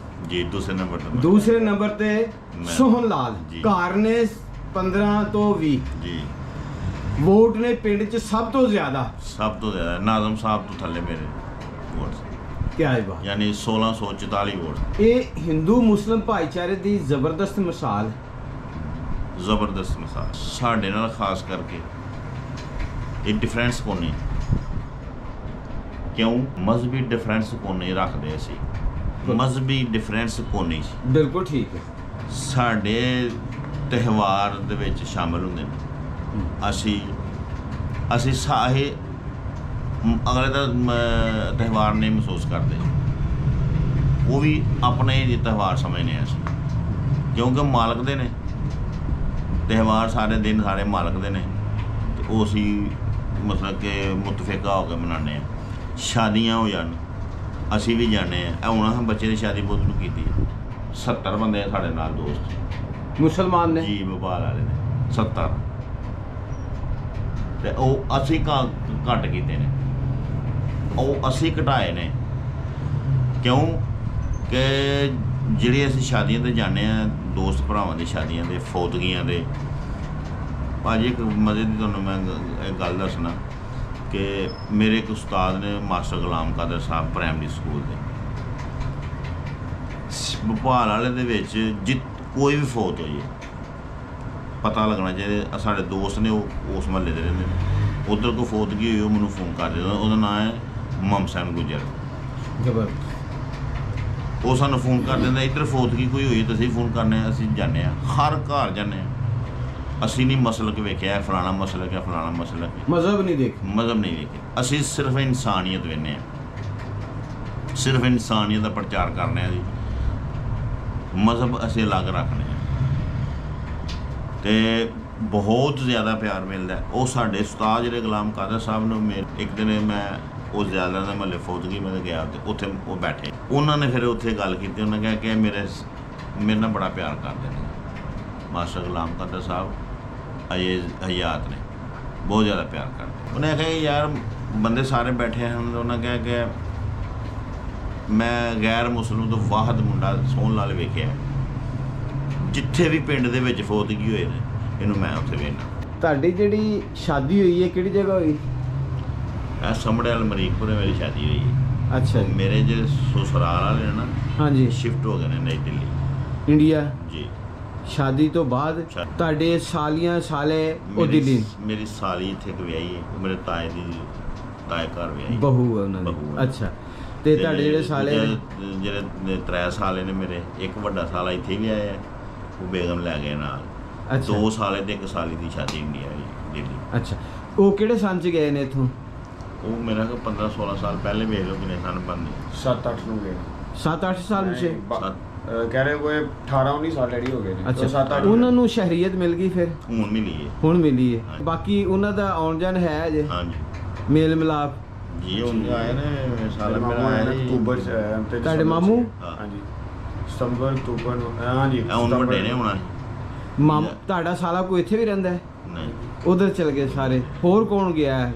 ਜੀ, ਦੂਸਰੇ ਨੰਬਰ ਤੇ ਦੂਸਰੇ ਨੰਬਰ ਤੇ ਮੈਂ। ਸੋਹਨ ਲਾਲ। ਜੀ। ਘਰ ਨੇ 15 ਤੋਂ 20 ਜੀ, ਵੋਟ ਨੇ ਪਿੰਡ 'ਚ ਸਭ ਤੋਂ ਜ਼ਿਆਦਾ। ਸਭ ਤੋਂ ਜ਼ਿਆਦਾ ਨਾਜ਼ਮ ਸਾਹਿਬ ਤੋਂ ਥੱਲੇ ਮੇਰੇ ਵੋਟ, ਕੀ ਹੈ ਬਾਤ? ਯਾਨੀ 1644 ਵੋਟ। ਇਹ ਹਿੰਦੂ ਮੁਸਲਿਮ ਭਾਈਚਾਰੇ ਦੀ ਜ਼ਬਰਦਸਤ ਮਿਸਾਲ ਹੈ। ਜ਼ਬਰਦਸਤ ਮਿਸਾਲ ਸਾਡੇ ਨਾਲ ਖਾਸ ਕਰਕੇ ਇਹ ਡਿਫਰੈਂਸ ਕੋਨੇ, ਕਿਉਂ ਮਜ਼ਹਬੀ ਡਿਫਰੈਂਸ ਕੋਨੇ ਰੱਖਦੇ ਅਸੀਂ, ਮਜ਼ਹਬੀ ਡਿਫਰੈਂਸ ਕੋਨੇ ਬਿਲਕੁਲ ਠੀਕ ਹੈ। ਸਾਡੇ ਤਿਉਹਾਰ ਦੇ ਵਿੱਚ ਸ਼ਾਮਲ ਹੁੰਦੇ ਨੇ। ਅਸੀਂ ਸਾਰੇ ਅਗਲੇ ਦਾ ਤਿਉਹਾਰ ਨਹੀਂ ਮਹਿਸੂਸ ਕਰਦੇ, ਉਹ ਵੀ ਆਪਣੇ ਹੀ ਤਿਉਹਾਰ ਸਮਝਦੇ ਹਾਂ ਅਸੀਂ, ਕਿਉਂਕਿ ਮਾਲਕ ਦੇ ਨੇ ਤਿਉਹਾਰ, ਸਾਰੇ ਦਿਨ ਸਾਰੇ ਮਾਲਕ ਦੇ ਨੇ ਤੇ ਉਹ ਅਸੀਂ ਮਤਲਬ ਕਿ ਮੁਤਫਿਕਾ ਹੋ ਕੇ ਮਨਾਉਂਦੇ ਹਾਂ। ਸ਼ਾਦੀਆਂ ਹੋ ਜਾਣ ਅਸੀਂ ਵੀ ਜਾਂਦੇ ਹਾਂ। ਹੁਣ ਅਸੀਂ ਬੱਚੇ ਦੀ ਸ਼ਾਦੀ ਬਹੁਤ ਨੂੰ ਕੀਤੀ, 70 ਬੰਦੇ ਆ ਸਾਡੇ ਨਾਲ ਦੋਸਤ ਮੁਸਲਮਾਨ ਨੇ ਜੀ, ਭੋਪਾਲ ਵਾਲੇ ਨੇ 70 ਤੇ ਉਹ ਅਸੀਂ ਘੱਟ ਕੀਤੇ ਨੇ, ਉਹ ਅਸੀਂ ਘਟਾਏ ਨੇ। ਕਿਉਂ ਕਿ ਜਿਹੜੀ ਅਸੀਂ ਸ਼ਾਦੀਆਂ 'ਤੇ ਜਾਂਦੇ ਹਾਂ, ਦੋਸਤ ਭਰਾਵਾਂ ਦੀ ਸ਼ਾਦੀਆਂ ਦੇ, ਫੌਤਗੀਆਂ ਦੇ। ਭਾਜੀ ਇੱਕ ਮਜ਼ੇ ਦੀ ਤੁਹਾਨੂੰ ਮੈਂ ਇੱਕ ਗੱਲ ਦੱਸਣਾ ਕਿ ਮੇਰੇ ਇੱਕ ਉਸਤਾਦ ਨੇ, ਮਾਸਟਰ ਗੁਲਾਮ ਕਾਦਰ ਸਾਹਿਬ, ਪ੍ਰਾਇਮਰੀ ਸਕੂਲ ਦੇ। ਭੋਪਾਲ ਵਾਲੇ ਦੇ ਵਿੱਚ ਕੋਈ ਵੀ ਫੌਤ ਹੋਈ ਹੈ ਪਤਾ ਲੱਗਣਾ ਚਾਹੀਦਾ। ਸਾਡੇ ਦੋਸਤ ਨੇ, ਉਹ ਉਸ ਮਹੱਲੇ ਦੇ ਰਹਿੰਦੇ ਨੇ, ਉੱਧਰ ਕੋਈ ਫੌਤਗੀ ਹੋਈ ਉਹ ਮੈਨੂੰ ਫੋਨ ਕਰ ਦਿੰਦਾ। ਉਹਦਾ ਨਾਂ ਹੈ ਮਮਸੈਨ ਗੁਜਰ। ਜ਼ਬਰਦਸਤ। ਉਹ ਸਾਨੂੰ ਫੋਨ ਕਰ ਦਿੰਦਾ, ਇੱਧਰ ਫੌਤਗੀ ਕੋਈ ਹੋਈ ਤਾਂ ਅਸੀਂ ਫੋਨ ਕਰਨੇ, ਅਸੀਂ ਜਾਂਦੇ ਹਾਂ, ਹਰ ਘਰ ਜਾਂਦੇ ਹਾਂ। ਅਸੀਂ ਨਹੀਂ ਮਸਲਕ ਵੇਖਿਆ ਫਲਾਣਾ ਮਸਲਕ ਹੈ, ਫਲਾਣਾ ਮਸਲਕ ਹੈ, ਮਜ਼ਹਬ ਨਹੀਂ ਦੇਖ, ਮਜ਼ਹਬ ਨਹੀਂ ਵੇਖਿਆ। ਅਸੀਂ ਸਿਰਫ ਇਨਸਾਨੀਅਤ ਵੇਖਦੇ ਹਾਂ, ਸਿਰਫ ਇਨਸਾਨੀਅਤ ਦਾ ਪ੍ਰਚਾਰ ਕਰਨੇ ਹਾਂ ਜੀ। ਮਜ਼ਹਬ ਅਸੀਂ ਅਲੱਗ ਰੱਖਦੇ ਹਾਂ ਤੇ ਬਹੁਤ ਜ਼ਿਆਦਾ ਪਿਆਰ ਮਿਲਦਾ। ਉਹ ਸਾਡੇ ਉਸਤਾਦ ਜਿਹੜੇ ਗੁਲਾਮ ਕਾਦਰ ਸਾਹਿਬ ਨੂੰ ਇੱਕ ਦਿਨ ਮੈਂ ਉਹ ਜ਼ਿਆਦਾ ਦੇ ਮਹੱਲੇ ਫੌਤਗੀ ਮੈਂ ਗਿਆ ਤੇ ਉੱਥੇ ਉਹ ਬੈਠੇ, ਉਹਨਾਂ ਨੇ ਫਿਰ ਉੱਥੇ ਗੱਲ ਕੀਤੀ। ਉਹਨਾਂ ਕਿਹਾ ਕਿ ਮੇਰੇ ਨਾਲ ਬੜਾ ਪਿਆਰ ਕਰਦੇ ਨੇ ਮਾਸਟਰ ਗੁਲਾਮ ਕਾਦਰ ਸਾਹਿਬ, ਅਜੇ ਹਯਾਤ ਨੇ, ਬਹੁਤ ਜ਼ਿਆਦਾ ਪਿਆਰ ਕਰਦੇ। ਉਹਨੇ ਕਿਹਾ ਯਾਰ ਬੰਦੇ ਸਾਰੇ ਬੈਠੇ ਹਨ। ਉਹਨਾਂ ਕਿਹਾ ਕਿ ਮੈਂ ਗੈਰ ਮੁਸਲਿਮ ਤੋਂ ਵਾਹਦ ਮੁੰਡਾ ਸੋਹਣ ਲਾਲ ਵੇਖਿਆ, ਜਿੱਥੇ ਵੀ ਪਿੰਡ ਦੇ ਵਿੱਚ ਫੌਤਗੀ ਹੋਏ ਨੇ ਇਹਨੂੰ ਮੈਂ ਉੱਥੇ ਵੇਖਣਾ। ਤੁਹਾਡੀ ਜਿਹੜੀ ਸ਼ਾਦੀ ਹੋਈ ਹੈ ਕਿਹੜੀ ਜਗ੍ਹਾ ਹੋਈ? ਇਹ ਸਮੜੇ ਵਾਲ ਮਰੀਕਪੁਰੇ ਮੇਰੀ ਸ਼ਾਦੀ ਹੋਈ ਹੈ। ਅੱਛਾ ਜੀ। ਮੇਰੇ ਜਿਹੜੇ ਸਸੁਰਾਲ ਵਾਲੇ ਨੇ ਨਾ, ਹਾਂਜੀ, ਸ਼ਿਫਟ ਹੋ ਗਏ ਨੇ ਨਈ ਦਿੱਲੀ। ਇੰਡੀਆ। ਜੀ। ਸ਼ਾਦੀ ਤੋਂ ਬਾਅਦ ਤੁਹਾਡੇ ਸਾਲੀਆਂ ਸਾਲੇ ਉਹ ਦਿੱਲੀ? ਮੇਰੀ ਸਾਲੀ ਇੱਥੇ ਇੱਕ ਵਿਆਹੀ ਹੈ, ਮੇਰੇ ਤਾਏ ਘਰ ਵਿਆਹੀ, ਬਹੂ ਹੈ ਉਹਨਾਂ ਬਹੂ ਦੀ। ਹੈ। ਅੱਛਾ। ਤੇ ਤੁਹਾਡੇ ਜਿਹੜੇ ਸਾਲੇ ਜਿਹੜੇ 3 ਸਾਲੇ ਨੇ ਮੇਰੇ, ਇੱਕ ਵੱਡਾ ਸਾਲਾ ਇੱਥੇ ਵੀ ਆਇਆ, ਉਹ ਬੇਗਮ ਲੈ ਗਏ ਨਾਲ। ਅੱਛਾ। 2 ਸਾਲੇ ਤੇ 1 ਸਾਲੀ ਦੀ ਸ਼ਾਦੀ ਇੰਡੀਆ ਹੋਈ ਦਿੱਲੀ। ਅੱਛਾ। ਉਹ ਕਿਹੜੇ ਸੰਨ 'ਚ ਗਏ ਨੇ ਇੱਥੋਂ? ਉਹ ਮੇਰਾ 15-16 ਸਾਲ ਪਹਿਲੇ ਵੇਖ ਲਓ ਕਿੰਨੇ ਸਾਲ ਬਣਦੇ। 7-8 ਨੂੰ ਗਏ। 7-8 ਸਾਲ ਵਿੱਚ? ਕਹਿ ਰਹੇ ਕੋਈ 18-19 ਸਾਲ ਡੈਡੀ ਹੋ ਗਏ ਨੇ। ਅੱਛਾ। 7-8 ਉਹਨਾਂ ਨੂੰ ਸ਼ਹਿਰੀਅਤ ਮਿਲ ਗਈ ਫਿਰ? ਹੁਣ ਮਿਲੀ ਹੈ। ਹੁਣ ਮਿਲੀ ਹੈ। ਹਾਂਜੀ। ਬਾਕੀ ਉਹਨਾਂ ਦਾ ਆਉਣ ਜਾਣ ਹੈ ਅਜੇ? ਹਾਂਜੀ ਮੇਲ ਮਿਲਾਪ? ਜੀ ਹੁਣ ਆਏ ਨੇ ਸਾਲ ਮਾਮੂ ਆਏ ਨੇ ਅਕਤੂਬਰ ਚ ਆਇਆ ਤੇ ਤੁਹਾਡੇ ਮਾਮੂ? ਹਾਂਜੀ, ਸਤੰਬਰ ਅਕਤੂਬਰ ਨੂੰ। ਹਾਂਜੀ, ਹੁਣ ਵੱਡੇ ਨੇ ਹੋਣਾ। ਤੁਹਾਡਾ ਸਾਲਾ ਕੋਈ ਇੱਥੇ ਵੀ ਰਹਿੰਦਾ ਹੈ? ਨਹੀਂ, ਉਧਰ ਚਲ ਗਏ ਸਾਰੇ। ਹੋਰ ਕੌਣ ਗਿਆ ਹੈ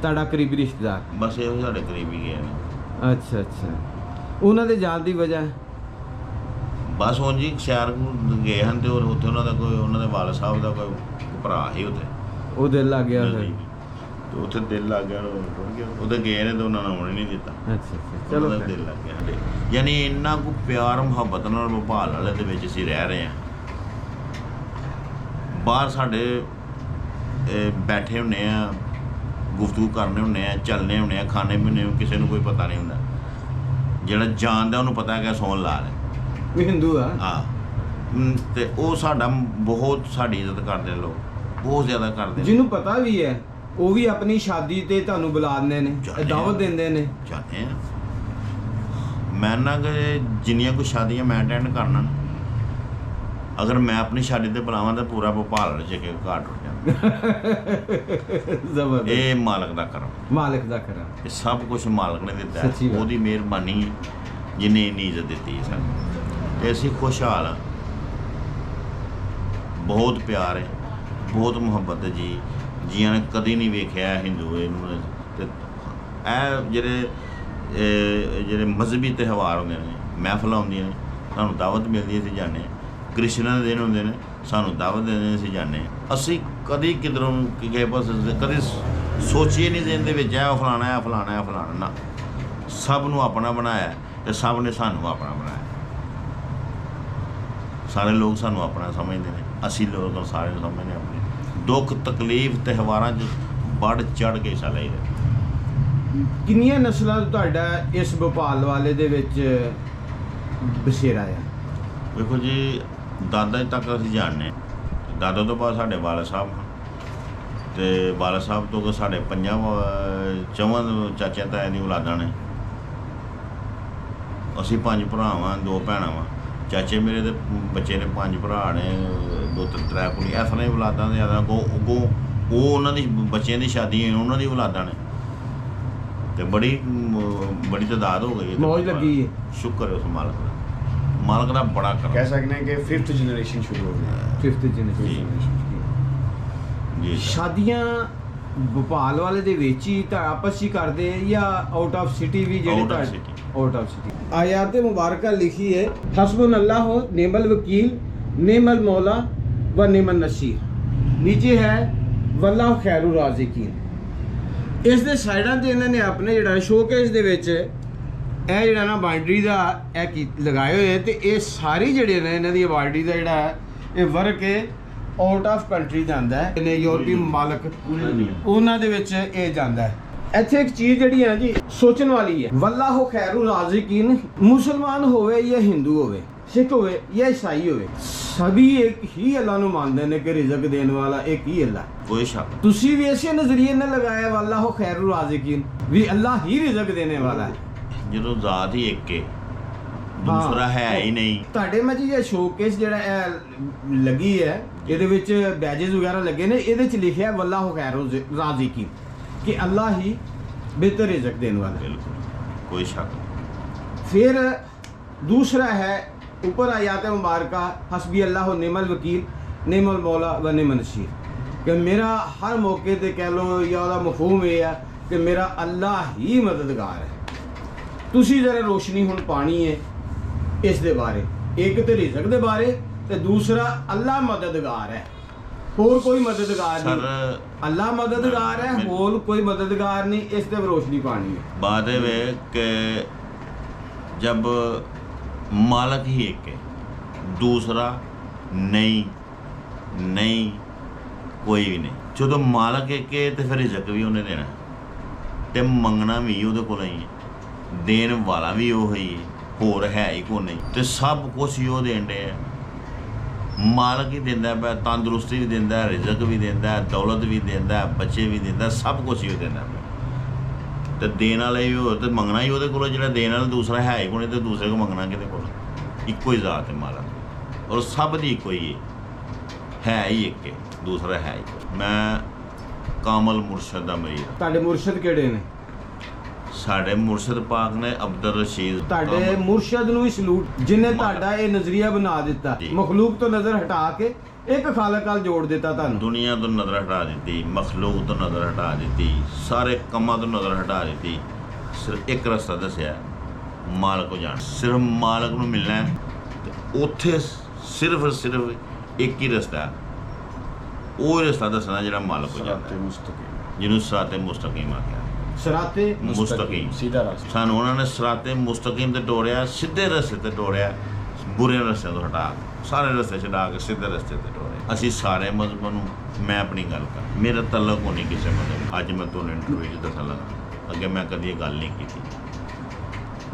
ਤੁਹਾਡਾ ਕਰੀਬੀ ਰਿਸ਼ਤੇਦਾਰ? ਬਸ ਇਹੋ ਸਾਡੇ ਕਰੀਬੀ ਗਏ ਨੇ। ਅੱਛਾ ਅੱਛਾ। ਉਹਨਾਂ ਦੇ ਜਾਣ ਦੀ ਵਜ੍ਹਾ? ਬਸ ਹੁਣ ਜੀ ਸ਼ਹਿਰ ਨੂੰ ਗਏ ਹਨ ਤੇ ਉੱਥੇ ਉਹਨਾਂ ਦਾ ਕੋਈ, ਉਹਨਾਂ ਦੇ ਵਾਲਦ ਸਾਹਿਬ ਦਾ ਕੋਈ ਭਰਾ ਹੀ ਉੱਥੇ, ਉਹ ਦਿਲ ਲੱਗ ਗਿਆ ਜੀ। ਫਿਰ? ਤੇ ਉੱਥੇ ਦਿਲ ਲੱਗ ਗਿਆ ਟੁੱਟ ਗਿਆ। ਉਹਦੇ ਗਏ ਨੇ ਤੇ ਉਹਨਾਂ ਨੂੰ ਆਉਣ ਹੀ ਨਹੀਂ ਦਿੱਤਾ। ਅੱਛਾ ਚਲੋ ਦਿਲ ਲੱਗ ਗਿਆ ਸਾਡੇ। ਯਾਨੀ ਇੰਨਾ ਕੁ ਪਿਆਰ ਮੁਹੱਬਤ ਨਾਲ ਭੋਪਾਲ ਵਾਲੇ ਦੇ ਵਿੱਚ ਅਸੀਂ ਰਹਿ ਰਹੇ ਹਾਂ। ਬਾਹਰ ਸਾਡੇ ਬੈਠੇ ਹੁੰਦੇ ਆ, ਗੁਫ਼ਤਗੂ ਕਰਨੇ ਹੁੰਦੇ ਆ, ਚੱਲਣੇ ਹੁੰਦੇ ਆ, ਖਾਣੇ ਪੀਣੇ ਨੂੰ ਕਿਸੇ ਨੂੰ ਕੋਈ ਪਤਾ ਨਹੀਂ ਹੁੰਦਾ। ਜਿਹੜਾ ਜਾਣਦਾ ਉਹਨੂੰ ਪਤਾ ਕਿ ਸੌਣ ਲਾ ਲੈ ਕੋਈ ਹਿੰਦੂ ਆ। ਹਾਂ ਤੇ ਉਹ ਸਾਡਾ ਬਹੁਤ ਸਾਡੀ ਇੱਜ਼ਤ ਕਰਦੇ ਨੇ ਲੋਕ, ਬਹੁਤ ਜ਼ਿਆਦਾ ਕਰਦੇ ਨੇ। ਜਿਹਨੂੰ ਪਤਾ ਵੀ ਹੈ ਉਹ ਵੀ ਆਪਣੀ ਸ਼ਾਦੀ ਤੇ ਤੁਹਾਨੂੰ ਬੁਲਾਉਂਦੇ ਨੇ, ਦਾਵਤ ਦਿੰਦੇ ਨੇ। ਚਾਹਤੇ ਆ ਮੈਂ ਨਾ ਕਿ ਜਿੰਨੀਆਂ ਕੋਈ ਸ਼ਾਦੀਆਂ ਮੈਂ ਅਟੈਂਡ ਕਰਨਾ, ਅਗਰ ਮੈਂ ਆਪਣੀ ਸ਼ਾਦੀ ਤੇ ਬੁਲਾਵਾਂ ਤਾਂ ਪੂਰਾ ਭੋਪਾਲ ਚ ਕੇ ਘਾਟ ਹੋ ਜਾਂਦਾ। ਜ਼ਬਰਦਸਤ। ਇਹ ਮਾਲਕ ਦਾ ਕਰਮ, ਮਾਲਕ ਦਾ ਕਰਮ। ਇਹ ਸਭ ਕੁਝ ਮਾਲਕ ਨੇ ਦਿੱਤਾ ਹੈ। ਸੱਚੀ ਗੱਲ। ਉਹਦੀ ਮਿਹਰਬਾਨੀ ਜਿਹਨੇ ਇੰਨੀ ਇੱਜ਼ਤ ਦਿੱਤੀ ਹੈ ਸਾਨੂੰ, ਤੇ ਅਸੀਂ ਖੁਸ਼ਹਾਲ ਹਾਂ। ਬਹੁਤ ਪਿਆਰ ਹੈ, ਬਹੁਤ ਮੁਹੱਬਤ ਹੈ ਜੀ। ਜੀਆਂ ਨੇ ਕਦੀ ਨਹੀਂ ਵੇਖਿਆ ਹਿੰਦੂ ਇਹਨੂੰ। ਤੇ ਇਹ ਜਿਹੜੇ ਮਜ਼ਹਬੀ ਤਿਉਹਾਰ ਹੁੰਦੇ ਨੇ, ਮਹਿਫਲਾਂ ਹੁੰਦੀਆਂ ਨੇ, ਸਾਨੂੰ ਦਾਵਤ ਮਿਲਦੀ ਹੈ, ਅਸੀਂ ਜਾਂਦੇ ਹਾਂ। ਕ੍ਰਿਸ਼ਨਾ ਦੇ ਦਿਨ ਹੁੰਦੇ ਨੇ, ਸਾਨੂੰ ਦਾਵਤ ਦਿੰਦੇ ਨੇ, ਅਸੀਂ ਜਾਂਦੇ ਹਾਂ। ਅਸੀਂ ਕਦੀ ਕਿਧਰੋਂ ਕਿਸੇ ਪਾਸੇ ਕਦੀ ਸੋਚੀਏ ਨਹੀਂ ਦਿਨ ਦੇ ਵਿੱਚ ਇਹ ਫਲਾਣਾ ਹੈ, ਫਲਾਣਾ ਹੈ, ਫਲਾਣਾ ਨਾ। ਸਭ ਨੂੰ ਆਪਣਾ ਬਣਾਇਆ ਤੇ ਸਭ ਨੇ ਸਾਨੂੰ ਆਪਣਾ ਬਣਾਇਆ। ਸਾਰੇ ਲੋਕ ਸਾਨੂੰ ਆਪਣਾ ਸਮਝਦੇ ਨੇ, ਅਸੀਂ ਲੋਕ ਸਾਰੇ ਨੂੰ ਸਮਝਦੇ ਆਪਣੇ। ਦੁੱਖ ਤਕਲੀਫ ਤਿਉਹਾਰਾਂ 'ਚ ਵੱਧ ਚੜ੍ਹ ਕੇ ਹਿੱਸਾ ਲਈਦਾ। ਕਿੰਨੀਆਂ ਨਸਲਾਂ ਤੋਂ ਤੁਹਾਡਾ ਇਸ ਭੋਪਾਲ ਵਾਲੇ ਦੇ ਵਿੱਚ ਬਸੇਰਾ ਆ? ਵੇਖੋ ਜੀ, ਦਾਦਾ ਜੀ ਤੱਕ ਅਸੀਂ ਜਾਣਦੇ ਹਾਂ। ਦਾਦਾ ਤੋਂ ਬਾਅਦ ਸਾਡੇ ਵਾਲਾ ਸਾਹਿਬ ਹਨ, ਅਤੇ ਵਾਲਾ ਸਾਹਿਬ ਤੋਂ ਸਾਡੇ ਚੌਵਾਂ ਚਾਚਿਆਂ ਤਾਇਆਂ ਦੀ ਔਲਾਦਾਂ ਨੇ। ਅਸੀਂ 5 ਭਰਾ ਵਾਂ, 2 ਭੈਣਾਂ ਵਾਂ। ਚਾਚੇ ਮੇਰੇ ਦੇ ਬੱਚੇ ਨੇ 5 ਭਰਾ ਨੇ, 2-3 ਕੁੜੀ। ਇਸ ਤਰ੍ਹਾਂ ਹੀ ਔਲਾਦਾਂ ਦੇ ਜ਼ਿਆਦਾ ਅੱਗੋਂ ਉਹ ਉਹਨਾਂ ਦੀ ਬੱਚਿਆਂ ਦੀ ਸ਼ਾਦੀ ਉਹਨਾਂ ਦੀ ਔਲਾਦਾਂ ਨੇ, ਅਤੇ ਬੜੀ ਤਾਦਾਦ ਹੋ ਗਈ ਹੈ। ਮੌਜ ਲੱਗੀ ਹੈ। ਸ਼ੁਕਰ ਹੈ ਉਸ ਮਾਲਕ ਦਾ। ਮਾਲਕ ਦਾ ਬੜਾ ਕਰਮ। ਕਹਿ ਸਕਦੇ ਹਾਂ ਕਿ 5th ਜਨਰੇਸ਼ਨ ਸ਼ੁਰੂ ਹੋ ਗਈ। 5th generation. ਜੀ ਸਰ। ਸ਼ਾਦੀਆਂ ਭੋਪਾਲ ਵਾਲੇ ਦੇ ਵਿੱਚ ਹੀ ਤਾਂ ਆਪਸ ਹੀ ਕਰਦੇ ਆ ਜਾਂ ਆਊਟ ਆਫ ਸਿਟੀ ਵੀ ਜਿਹੜੇ Out of city। Out of city? ਆਯਾਤ ਮੁਬਾਰਕਾ ਲਿਖੀ ਹੈ, ਹਸਬੁਨ ਅੱਲਾह नेमल वकील नेमल मौला व नेमल नसीर। नीचे है वल्लाह खैरु राज़िकीन। ਇਸ ਦੇ ਸਾਈਡਾਂ ਤੇ ਇਹਨਾਂ ਨੇ ਆਪਣੇ ਜਿਹੜਾ ਸ਼ੋਕੇਸ ਦੇ ਵਿੱਚ ਇਹ ਜਿਹੜਾ ਨਾ ਬਾਉਂਡਰੀ ਦਾ ਲਗਾਏ ਹੋਏ, ਤੇ ਇਹ ਸਾਰੀ ਜਿਹੜੇ ਨੇ ਇਹਨਾਂ ਦੀ ਬਾਉਂਡਰੀ ਦਾ ਜਿਹੜਾ ਇਹ ਵਰਕ ਹੈ ਆਊਟ ਆਫ ਕੰਟਰੀ ਜਾਂਦਾ ਹੈ। ਇਹਨੇ ਯੂਰਪੀ ਮੁਮਾਲਕ ਉਹਨਾਂ ਦੇ ਵਿੱਚ ਇਹ ਜਾਂਦਾ ਹੈ। ਇੱਥੇ ਇੱਕ ਚੀਜ਼ ਜਿਹੜੀ ਹੈ ਜੀ ਸੋਚਣ ਵਾਲੀ ਹੈ, ਵੱਲਾਹੁ ਖੈਰੂ ਰਾਜ਼ਿਕੀਨ। ਮੁਸਲਮਾਨ ਹੋਵੇ ਜਾਂ ਹਿੰਦੂ ਹੋਵੇ, ਸਿੱਖ ਹੋਵੇ ਜਾਂ ਈਸਾਈ ਹੋਵੇ, ਸਭੀ ਇੱਕ ਹੀ ਅੱਲਾ ਨੂੰ ਮੰਨਦੇ ਨੇ ਕਿ ਰਿਜ਼ਕ ਦੇਣ ਵਾਲਾ ਇੱਕ ਹੀ ਅੱਲਾ। ਕੋਈ ਸ਼ੱਕ ਤੁਸੀਂ ਵੀ ਇਸੇ ਨਜ਼ਰੀਏ ਨਾਲ ਲਗਾਇਆ ਵੱਲਾਹੁ ਖੈਰੂ ਰਾਜ਼ਿਕੀਨ, ਵੀ ਅੱਲਾ ਹੀ ਰਿਜ਼ਕ ਦੇਣੇ ਵਾਲਾ ਹੈ। ਜਦੋਂ ਜ਼ਾਤ ਹੀ ਇੱਕ ਹੈ, ਦੂਸਰਾ ਹੈ ਹੀ ਨਹੀਂ। ਤੁਹਾਡੇ ਮੈਂ ਜੀ ਇਹ ਸ਼ੋਕੇਸ ਜਿਹੜਾ ਇਹ ਲੱਗੀ ਹੈ, ਇਹਦੇ ਵਿੱਚ ਬੈਜਸ ਵਗੈਰਾ ਲੱਗੇ ਨੇ, ਇਹਦੇ 'ਚ ਲਿਖਿਆ ਵੱਲਾਹੁ ਖੈਰੂ ਰਾਜ਼ਿਕੀਨ, ਕਿ ਅੱਲਾ ਹੀ ਬਿਹਤਰ ਰਿਜ਼ਕ ਦੇਣ ਵਾਲਾ। ਬਿਲਕੁਲ ਕੋਈ ਸ਼ੱਕ ਨਹੀਂ। फिर दूसरा है ऊपर आयात मुबारका हस्बी अल्लाह नेमल वकील नेमल मौला व नेमल नसीर, कि मेरा हर मौके ते कह लो या ਉਹਦਾ ਮਫਹੂਮ ਇਹ ਹੈ ਕਿ ਮੇਰਾ ਅੱਲਾ ਹੀ ਮਦਦਗਾਰ ਹੈ। ਤੁਸੀਂ ਜ਼ਰਾ ਰੋਸ਼ਨੀ ਹੁਣ ਪਾਣੀ ਹੈ ਇਸ ਦੇ ਬਾਰੇ, ਇੱਕ ਤੇ ਰਿਜ਼ਕ ਦੇ ਬਾਰੇ ਤੇ ਦੂਸਰਾ ਅੱਲਾ ਮਦਦਗਾਰ ਹੈ, ਹੋਰ ਕੋਈ ਮਦਦਗਾਰ ਨਹੀਂ। ਸਰ ਅੱਲਾ ਮਦਦਗਾਰ ਹੈ, ਹੋਰ ਕੋਈ ਮਦਦਗਾਰ नहीं। इस पे रोशनी पानी है। बात है वे कि जब मालक ही एक है, दूसरा नहीं कोई भी नहीं। जो मालक एक है तो फिर रिजक भी उन्हें देना, तो मंगना भी ਉਹਦੇ ਕੋਲ ਹੀ ਹੈ, ਦੇਣ ਵਾਲਾ ਵੀ ਉਹ ਹੀ ਹੈ, ਹੋਰ ਹੈ ਹੀ ਕੋਈ ਨਹੀਂ। ਤੇ ਸਭ ਕੁਝ ਹੀ ਉਹ ਦੇਣ ਦੇ ਹੈ। ਮਾਲਕ ਹੀ ਦਿੰਦਾ ਪਿਆ, ਤੰਦਰੁਸਤੀ ਵੀ ਦਿੰਦਾ, ਰਿਜ਼ਕ ਵੀ ਦਿੰਦਾ, ਦੌਲਤ ਵੀ ਦਿੰਦਾ, ਬੱਚੇ ਵੀ ਦਿੰਦਾ, ਸਭ ਕੁਝ ਹੀ ਉਹ ਦਿੰਦਾ ਪਿਆ। ਤੇ ਦੇਣ ਵਾਲੇ ਵੀ ਹੋ ਤੇ ਮੰਗਣਾ ਹੀ ਉਹਦੇ ਕੋਲ, ਜਿਹੜਾ ਦੇਣ ਵਾਲਾ ਦੂਸਰਾ ਹੈ ਹੀ ਕੋਈ, ਤੇ ਦੂਸਰੇ ਕੋਲ ਮੰਗਣਾ ਕਿਹਦੇ ਕੋਲ? ਇੱਕੋ ਹੀ ਜ਼ਾਤ ਹੈ ਮਾਲਕ, ਔਰ ਸਭ ਦੀ ਇੱਕੋ ਹੀ ਹੈ ਹੀ ਇੱਕ ਹੈ, ਦੂਸਰਾ ਹੈ ਹੀ। ਮੈਂ ਕਾਮਲ ਮੁਰਸ਼ਦ ਦਾ ਮਰੀਦ। ਤੁਹਾਡੇ ਮੁਰਸ਼ਦ ਕਿਹੜੇ ਨੇ? ਸਾਡੇ ਮੁਰਸ਼ਦ ਪਾਕ ਨੇ ਅਬਦੁਲ ਰਸ਼ੀਦ। ਤੁਹਾਡੇ ਮੁਰਸ਼ਦ ਨੂੰ ਵੀ ਸਲੂਟ, ਜਿਨੇ ਤੁਹਾਡਾ ਇਹ ਨਜ਼ਰੀਆ ਬਣਾ ਦਿੱਤਾ, ਜੀ। ਮਖਲੂਕ ਤੋਂ ਨਜ਼ਰ ਹਟਾ ਕੇ ਇੱਕ ਖਾਲਕ ਨਾਲ ਜੋੜ ਦਿੱਤਾ ਤੁਹਾਨੂੰ। ਦੁਨੀਆ ਤੋਂ ਨਜ਼ਰ ਹਟਾ ਦਿੱਤੀ, ਮਖਲੂਕ ਤੋਂ ਨਜ਼ਰ ਹਟਾ ਦਿੱਤੀ, ਸਾਰੇ ਕੰਮਾਂ ਤੋਂ ਨਜ਼ਰ ਹਟਾ ਦਿੱਤੀ। ਸਿਰਫ ਇੱਕ ਰਸਤਾ ਦੱਸਿਆ, ਮਾਲਕ ਕੋ ਜਾਣ। ਸਿਰਫ ਮਾਲਕ ਨੂੰ ਮਿਲਣਾ ਹੈ, ਤੇ ਉੱਥੇ ਸਿਰਫ ਇੱਕ ਹੀ ਰਸਤਾ ਹੈ, ਉਹ ਰਸਤਾ ਦੱਸਣਾ ਜਿਹੜਾ ਮਾਲਕ ਕੋ ਜਾਣਾ। ਮੁਸਤਕਿਮ ਜਿਹਨੂੰ ਸਿਰਾਤੇ ਮੁਸਤਕੀਮ ਆਖਿਆ। ਸਰਾਤੇ ਮੁਸਤਕੀਮ सीधा रास्ता। ਸਾਨੂੰ ਉਹਨਾਂ ਨੇ ਸਿਰਾਤੇ ਮੁਸਤਕੀਮ ਤੇ ਤੋੜਿਆ, ਸਿੱਧੇ ਰਸਤੇ ਤੇ ਤੋੜਿਆ, ਬੁਰੇ ਰਸਤੇ ਤੋਂ ਹਟਾ ਕੇ ਸਾਰੇ ਰਸਤੇ ਛਡਾ ਕੇ ਸਿੱਧੇ ਰਸਤੇ ਤੇ ਤੋੜਿਆ। ਅਸੀਂ ਸਾਰੇ ਮਜ਼ਹਬਾਂ ਨੂੰ, ਮੈਂ ਆਪਣੀ ਗੱਲ ਕਰ, ਮੇਰਾ ਤਲਕ ਹੋ ਨਹੀਂ ਕਿਸੇ ਮਜ਼ਹਬ। ਅੱਜ ਮੈਂ ਤੁਹਾਨੂੰ ਇੰਟਰਵਿਊ 'ਚ ਦੱਸਣ ਲੱਗਾ, ਅੱਗੇ ਮੈਂ ਕਦੀ ਇਹ ਗੱਲ ਨਹੀਂ ਕੀਤੀ।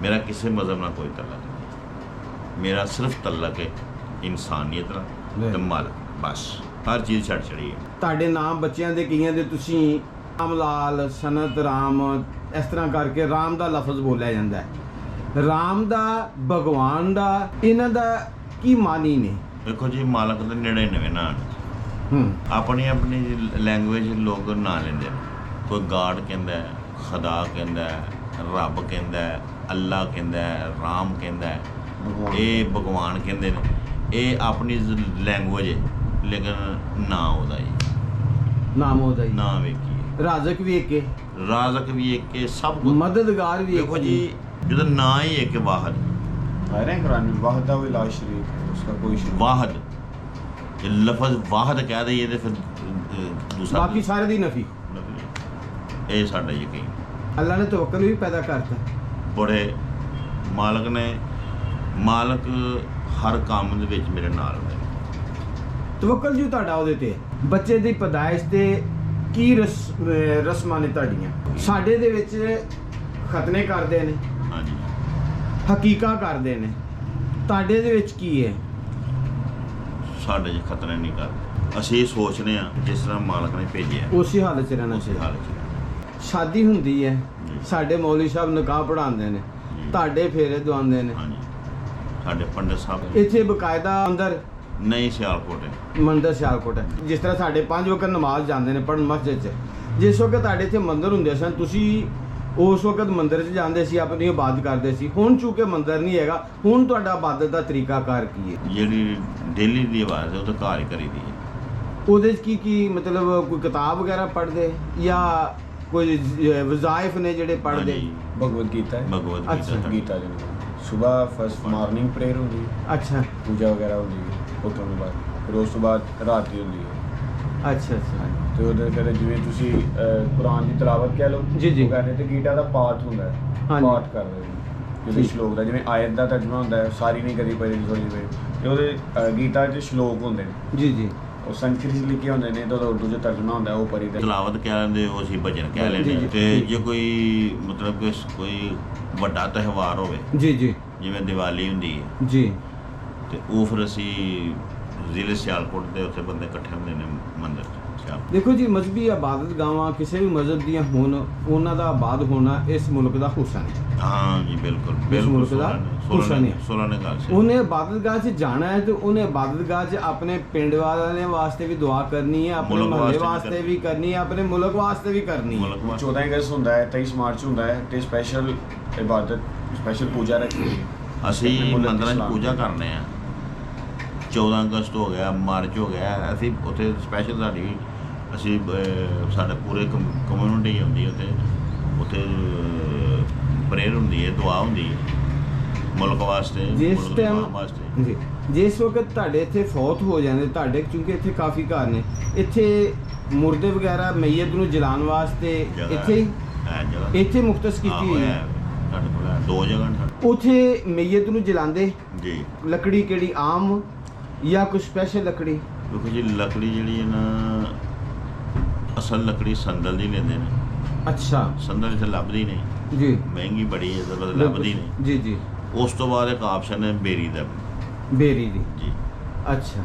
ਮੇਰਾ ਕਿਸੇ ਮਜ਼ਹਬ ਨਾਲ ਕੋਈ ਤਲਕ ਨਹੀਂ, ਮੇਰਾ ਸਿਰਫ ਤਲਕ ਹੈ ਇਨਸਾਨੀਅਤ ਨਾਲ ਤੇ ਮਾਲਕ, ਬਸ ਹਰ ਚੀਜ਼ ਛੱਡ ਛੜੀ ਹੈ। ਤੁਹਾਡੇ ਨਾਮ ਬੱਚਿਆਂ ਦੇ ਕਈਆਂ ਦੇ ਤੁਸੀਂ ਰਾਮ ਲਾਲ, ਸਨਤ ਰਾਮ, ਇਸ ਤਰ੍ਹਾਂ ਕਰਕੇ ਰਾਮ ਦਾ ਲਫ਼ਜ਼ ਬੋਲਿਆ ਜਾਂਦਾ ਹੈ। ਰਾਮ ਦਾ, ਭਗਵਾਨ ਦਾ, ਇਹਨਾਂ ਦਾ ਕੀ ਮਾਨੀ ਨੇ? ਦੇਖੋ ਜੀ, ਮਾਲਕ ਦੇ 99 ਨਾਂ ਨੇ। ਆਪਣੀ ਆਪਣੀ ਲੈਂਗੁਏਜ ਲੋਕ ਨਾਂ ਲੈਂਦੇ ਨੇ। ਕੋਈ ਗਾਡ ਕਹਿੰਦਾ ਹੈ, ਖੁਦਾ ਕਹਿੰਦਾ ਹੈ, ਰੱਬ ਕਹਿੰਦਾ ਹੈ, ਅੱਲਾ ਕਹਿੰਦਾ ਹੈ, ਰਾਮ ਕਹਿੰਦਾ ਹੈ, ਇਹ ਭਗਵਾਨ ਕਹਿੰਦੇ ਨੇ। ਇਹ ਆਪਣੀ ਲੈਂਗੁਏਜ ਹੈ, ਲੇਕਿਨ ਨਾਂ ਉਹਦਾ ਹੀ, ਨਾਮ ਉਹਦਾ ਹੀ। ਨਾਂ ਵੇਖੀਏ, ਰਾਜ਼ਕ ਵੀ ਇੱਕ ਹੈ, ਰਾਜ਼ਕ ਵੀ ਇੱਕ ਹੈ, ਸਭ ਕੁਝ। ਮਦਦਗਾਰ ਵੀ ਇੱਕ ਦੇਖੋ ਜੀ, ਜਦੋਂ ਨਾਂ ਹੀ ਇੱਕ ਵਾਹਦ, आ रहे हैं कुरान में वाहदा व ला शरीक है, उसका कोई शरीक ਵਾਹਦ, ਜੇ ਲਫ਼ਜ਼ ਵਾਹਦ ਕਹਿ ਦਈਏ ਤੇ ਫਿਰ ਦੂਸਰਾ ਬਾਕੀ ਸਾਰੇ ਦੀ ਨਫੀ। ਇਹ ਸਾਡਾ ਯਕੀਨ। ਅੱਲਾ ਨੇ ਤਵੱਕਲ ਵੀ ਪੈਦਾ ਕਰਤਾ। ਬੜੇ ਮਾਲਕ ਹਰ ਕੰਮ ਦੇ ਵਿੱਚ ਮੇਰੇ ਨਾਲ ਹੈ। ਤਵੱਕਲ ਜੀ ਤੁਹਾਡਾ ਉਹਦੇ ਤੇ ਹੈ। ਬੱਚੇ ਦੀ ਪੈਦਾਇਸ਼ ਤੇ ਕੀ ਰਸਮਾਂ ਨੇ ਤੁਹਾਡੀਆਂ? ਸਾਡੇ ਦੇ ਵਿੱਚ ਖਤਨੇ ਕਰਦੇ ਨੇ, ਹਾਂਜੀ, ਹਕੀਕਾ ਕਰਦੇ ਨੇ, ਤੁਹਾਡੇ ਦੇ ਵਿੱਚ ਕੀ ਹੈ? ਸਾਡੇ 'ਚ ਖਤਰੇ ਨਹੀਂ ਕਰਦੇ। ਅਸੀਂ ਇਹ ਸੋਚਦੇ ਹਾਂ ਜਿਸ ਤਰ੍ਹਾਂ ਮਾਲਕ ਨੇ ਭੇਜਿਆ ਉਸੇ ਹਾਲਤ 'ਚ ਰਹਿਣਾ ਉਸੇ ਚਾਹੀਦਾ। ਹਾਲਤ 'ਚ ਰਹਿਣਾ। ਸ਼ਾਦੀ ਹੁੰਦੀ ਹੈ, ਜੀ। ਸਾਡੇ ਮੌਲਵੀ ਸਾਹਿਬ ਨਿਕਾਹ ਪੜਾਉਂਦੇ ਨੇ, ਜੀ। ਤੁਹਾਡੇ ਫੇਰੇ ਦਵਾਉਂਦੇ ਨੇ। ਹਾਂਜੀ, ਸਾਡੇ ਪੰਡਤ ਸਾਹਿਬ ਇੱਥੇ ਬਕਾਇਦਾ ਅੰਦਰ ਨਹੀਂ, ਸਿਆਲਕੋਟ ਹੈ। ਮੰਦਰ ਸਿਆਲਕੋਟ ਹੈ। ਜਿਸ ਤਰ੍ਹਾਂ ਸਾਡੇ 5 ਵਕਤ ਨਮਾਜ਼ ਜਾਂਦੇ ਨੇ ਪੜ੍ਹਨ ਮਸਜਿਦ 'ਚ, ਜਿਸ ਵਕਤ ਤੁਹਾਡੇ ਇੱਥੇ ਮੰਦਰ ਹੁੰਦੇ ਸਨ, ਤੁਸੀਂ ਉਸ ਵਕਤ ਮੰਦਰ 'ਚ ਜਾਂਦੇ ਸੀ, ਆਪਣੀ ਇਬਾਦਤ ਕਰਦੇ ਸੀ। ਹੁਣ ਚੂੰਕਿ ਮੰਦਰ ਨਹੀਂ ਹੈਗਾ, ਹੁਣ ਤੁਹਾਡਾ ਇਬਾਦਤ ਦਾ ਤਰੀਕਾਕਾਰ ਕੀ ਹੈ? ਜਿਹੜੀ ਡੇਲੀ ਦੀ ਆਵਾਜ਼ ਹੈ ਉਹ ਤਾਂ ਘਰ ਹੀ ਕਰੀਦੀ ਹੈ। ਉਹਦੇ 'ਚ ਕੀ ਮਤਲਬ ਕੋਈ ਕਿਤਾਬ ਵਗੈਰਾ ਪੜ੍ਹਦੇ ਜਾਂ ਕੋਈ ਵਜ਼ਾਇਫ ਨੇ ਜਿਹੜੇ ਪੜ੍ਹਦੇ? ਹਾਂਜੀ, भगवत गीता है, ਭਗਵਦ ਅੱਛਾ। ਗੀਤਾ गीता जिन्होंने सुबह फर्स्ट मॉर्निंग प्रेयर होंगी, ਅੱਛਾ पूजा वगैरह होंगी उठने के बाद, फिर उस तो बाद रात की होंगी है। ਅੱਛਾ ਅੱਛਾ ਤੇ ਉਹਦੇ ਫਿਰ ਜਿਵੇਂ ਤੁਸੀਂ ਕੁਰਾਨ ਦੀ ਤਿਲਾਵਤ ਕਹਿ ਲਓ, ਜੀ, ਜੀ। ਉਹ ਕਹਿੰਦੇ ਤੇ ਗੀਤਾ ਦਾ ਪਾਠ ਹੁੰਦਾ ਹੈ, ਹਾਂਜੀ। ਪਾਠ ਕਰ ਰਹੇ ਨੇ ਜਿਹਦੇ ਠੀਕ। ਸ਼ਲੋਕ ਦਾ, ਜਿਵੇਂ ਆਇਤ ਦਾ ਤਰਜਮਾ ਹੁੰਦਾ ਹੈ, ਸਾਰੀ ਨਹੀਂ ਕਦੀ ਪੜ੍ਹੀ ਥੋੜੀ ਜਿਹੀ, ਤੇ ਉਹਦੇ ਗੀਤਾ 'ਚ ਸ਼ਲੋਕ ਹੁੰਦੇ ਨੇ, ਜੀ ਜੀ ਉਹ ਸੰਸਕ੍ਰਿਤ 'ਚ ਲਿਖੇ ਹੁੰਦੇ ਨੇ, ਤੇ ਉਹਦਾ ਉਰਦੂ 'ਚ ਤਰਜਮਾ ਹੁੰਦਾ ਹੈ, ਉਹ ਪੜ੍ਹੀ ਦਾ। ਤਲਾਵਤ ਕਹਿ ਲੈਂਦੇ, ਉਹ ਅਸੀਂ ਭਜਨ ਕਹਿ ਜੀ, ਲੈਂਦੇ ਜੀ। ਤੇ ਜੇ ਕੋਈ ਮਤਲਬ ਕਿ ਕੋਈ ਵੱਡਾ ਤਿਉਹਾਰ ਹੋਵੇ, ਜੀ ਜੀ ਜਿਵੇਂ ਦੀਵਾਲੀ ਹੁੰਦੀ ਹੈ, ਜੀ ਤੇ ਉਹ ਫਿਰ ਅਸੀਂ ਜ਼ਿਲ੍ਹੇ ਸਿਆਲਕੋਟ ਦੇ ਉੱਥੇ ਬੰਦੇ ਇਕੱਠੇ ਹੁੰਦੇ ਨੇ ਮੰਦਿਰ 'ਚ। ਦੇਖੋ ਜੀ, ਮਜ਼ਹਬੀ ਇਬਾਦਤ ਗਾਵਾਂ ਕਿਸੇ ਵੀ ਮਜ਼ਹਬ ਦੀਆਂ ਹੋਣ, ਉਹਨਾਂ ਦਾ ਆਬਾਦ ਹੋਣਾ ਇਸ ਮੁਲਕ ਦਾ ਹੁਸਨ ਹੈ। ਹਾਂ ਜੀ, ਬਿਲਕੁਲ ਇਸ ਮੁਲਕ ਦਾ ਹੁਸਨ ਹੈ। 16 ਨੇ ਗੱਲ ਸੀ। ਉਹਨੇ ਇਬਾਦਤਗਾਹ 'ਚ ਜਾਣਾ ਹੈ ਤੇ ਉਹਨੇ ਇਬਾਦਤਗਾਹ 'ਚ ਆਪਣੇ ਪਿੰਡ ਵਾਲਿਆਂ ਵਾਸਤੇ ਵੀ ਦੁਆ ਕਰਨੀ ਹੈ, ਆਪਣੇ ਮੁਲਕ ਮੁਹੱਲੇ ਵਾਸਤੇ ਵਾਸਤੇ ਵੀ ਕਰਨੀ ਹੈ, ਆਪਣੇ ਮੁਲਕ ਵਾਸਤੇ ਵੀ ਕਰਨੀ ਹੈ। ਮੁਲਕ ਵਾਸਤੇ 14 ਅਗਸਤ ਹੁੰਦਾ ਹੈ, 23 ਮਾਰਚ ਹੁੰਦਾ ਹੈ, ਤੇ ਸਪੈਸ਼ਲ ਇਬਾਦਤ, ਸਪੈਸ਼ਲ ਪੂਜਾ ਰੱਖੀ ਹੋਈ ਹੈ। ਅਸੀਂ ਆਪਣੇ ਮੁਲਕ ਮੰਦਰਾਂ 'ਚ ਇਸਲਾਮ ਪੂਜਾ ਦੀ। ਕਰਨੇ ਆ। 14 ਅਗਸਤ ਹੋ ਗਿਆ, ਮਾਰਚ ਹੋ ਗਿਆ, ਅਸੀਂ ਉੱਥੇ ਸਪੈਸ਼ਲ ਸਾਡੀ ਅਸੀਂ ਸਾਡੇ ਪੂਰੇ ਕਮਿਊਨਿਟੀ ਹੁੰਦੀ ਉੱਥੇ ਪ੍ਰੇਅਰ ਹੁੰਦੀ ਹੈ, ਦੁਆ ਹੁੰਦੀ ਹੈ ਮੁਲਕ ਵਾਸਤੇ, ਜਿਸ ਮੁਲਕ ਦੇ ਟਾਈਮ ਅਵਾਮ ਵਾਸਤੇ। ਜੀ ਜਿਸ ਵਕਤ ਤੁਹਾਡੇ ਇੱਥੇ ਫੌਤ ਹੋ ਜਾਂਦੇ, ਤੁਹਾਡੇ ਕਿਉਂਕਿ ਇੱਥੇ ਕਾਫੀ ਘਰ ਨੇ, ਇੱਥੇ ਮੁਰਦੇ ਵਗੈਰਾ ਮਈਤ ਨੂੰ ਜਲਾਉਣ ਵਾਸਤੇ ਜਗ੍ਹਾ ਇੱਥੇ ਹੀ ਹੈ ਜਗ੍ਹਾ ਇੱਥੇ ਮੁਖਤਸ ਕੀਤੀ ਹੋਈ ਹੈ। ਸਾਡੇ ਕੋਲ ਹੈ, 2 ਜਗ੍ਹਾ ਨੇ ਸਾਡੇ। ਉੱਥੇ ਮਈਤ ਨੂੰ ਜਲਾਉਂਦੇ ਜੀ, ਲੱਕੜੀ ਕਿਹੜੀ, ਆਮ ਜਾਂ ਕੋਈ ਸਪੈਸ਼ਲ ਲੱਕੜੀ? ਕਿਉਂਕਿ ਜੀ ਲੱਕੜੀ ਜਿਹੜੀ ਹੈ ਨਾ, ਅਸਲ ਲੱਕੜੀ ਸੰਦਲ ਦੀ ਲੈਂਦੇ ਨੇ। ਅੱਛਾ ਸੰਦਲ ਇੱਥੇ ਲੱਭਦੀ ਨਹੀਂ, ਜੀ ਮਹਿੰਗੀ ਬੜੀ ਹੈ, ਤਾਂ ਲੱਭਦੀ ਨਹੀਂ। ਜੀ ਜੀ ਉਸ ਤੋਂ ਬਾਅਦ ਇੱਕ ਆਪਸ਼ਨ ਹੈ ਬੇਰੀ ਦਾ। ਬੇਰੀ ਦੀ। ਜੀ, ਅੱਛਾ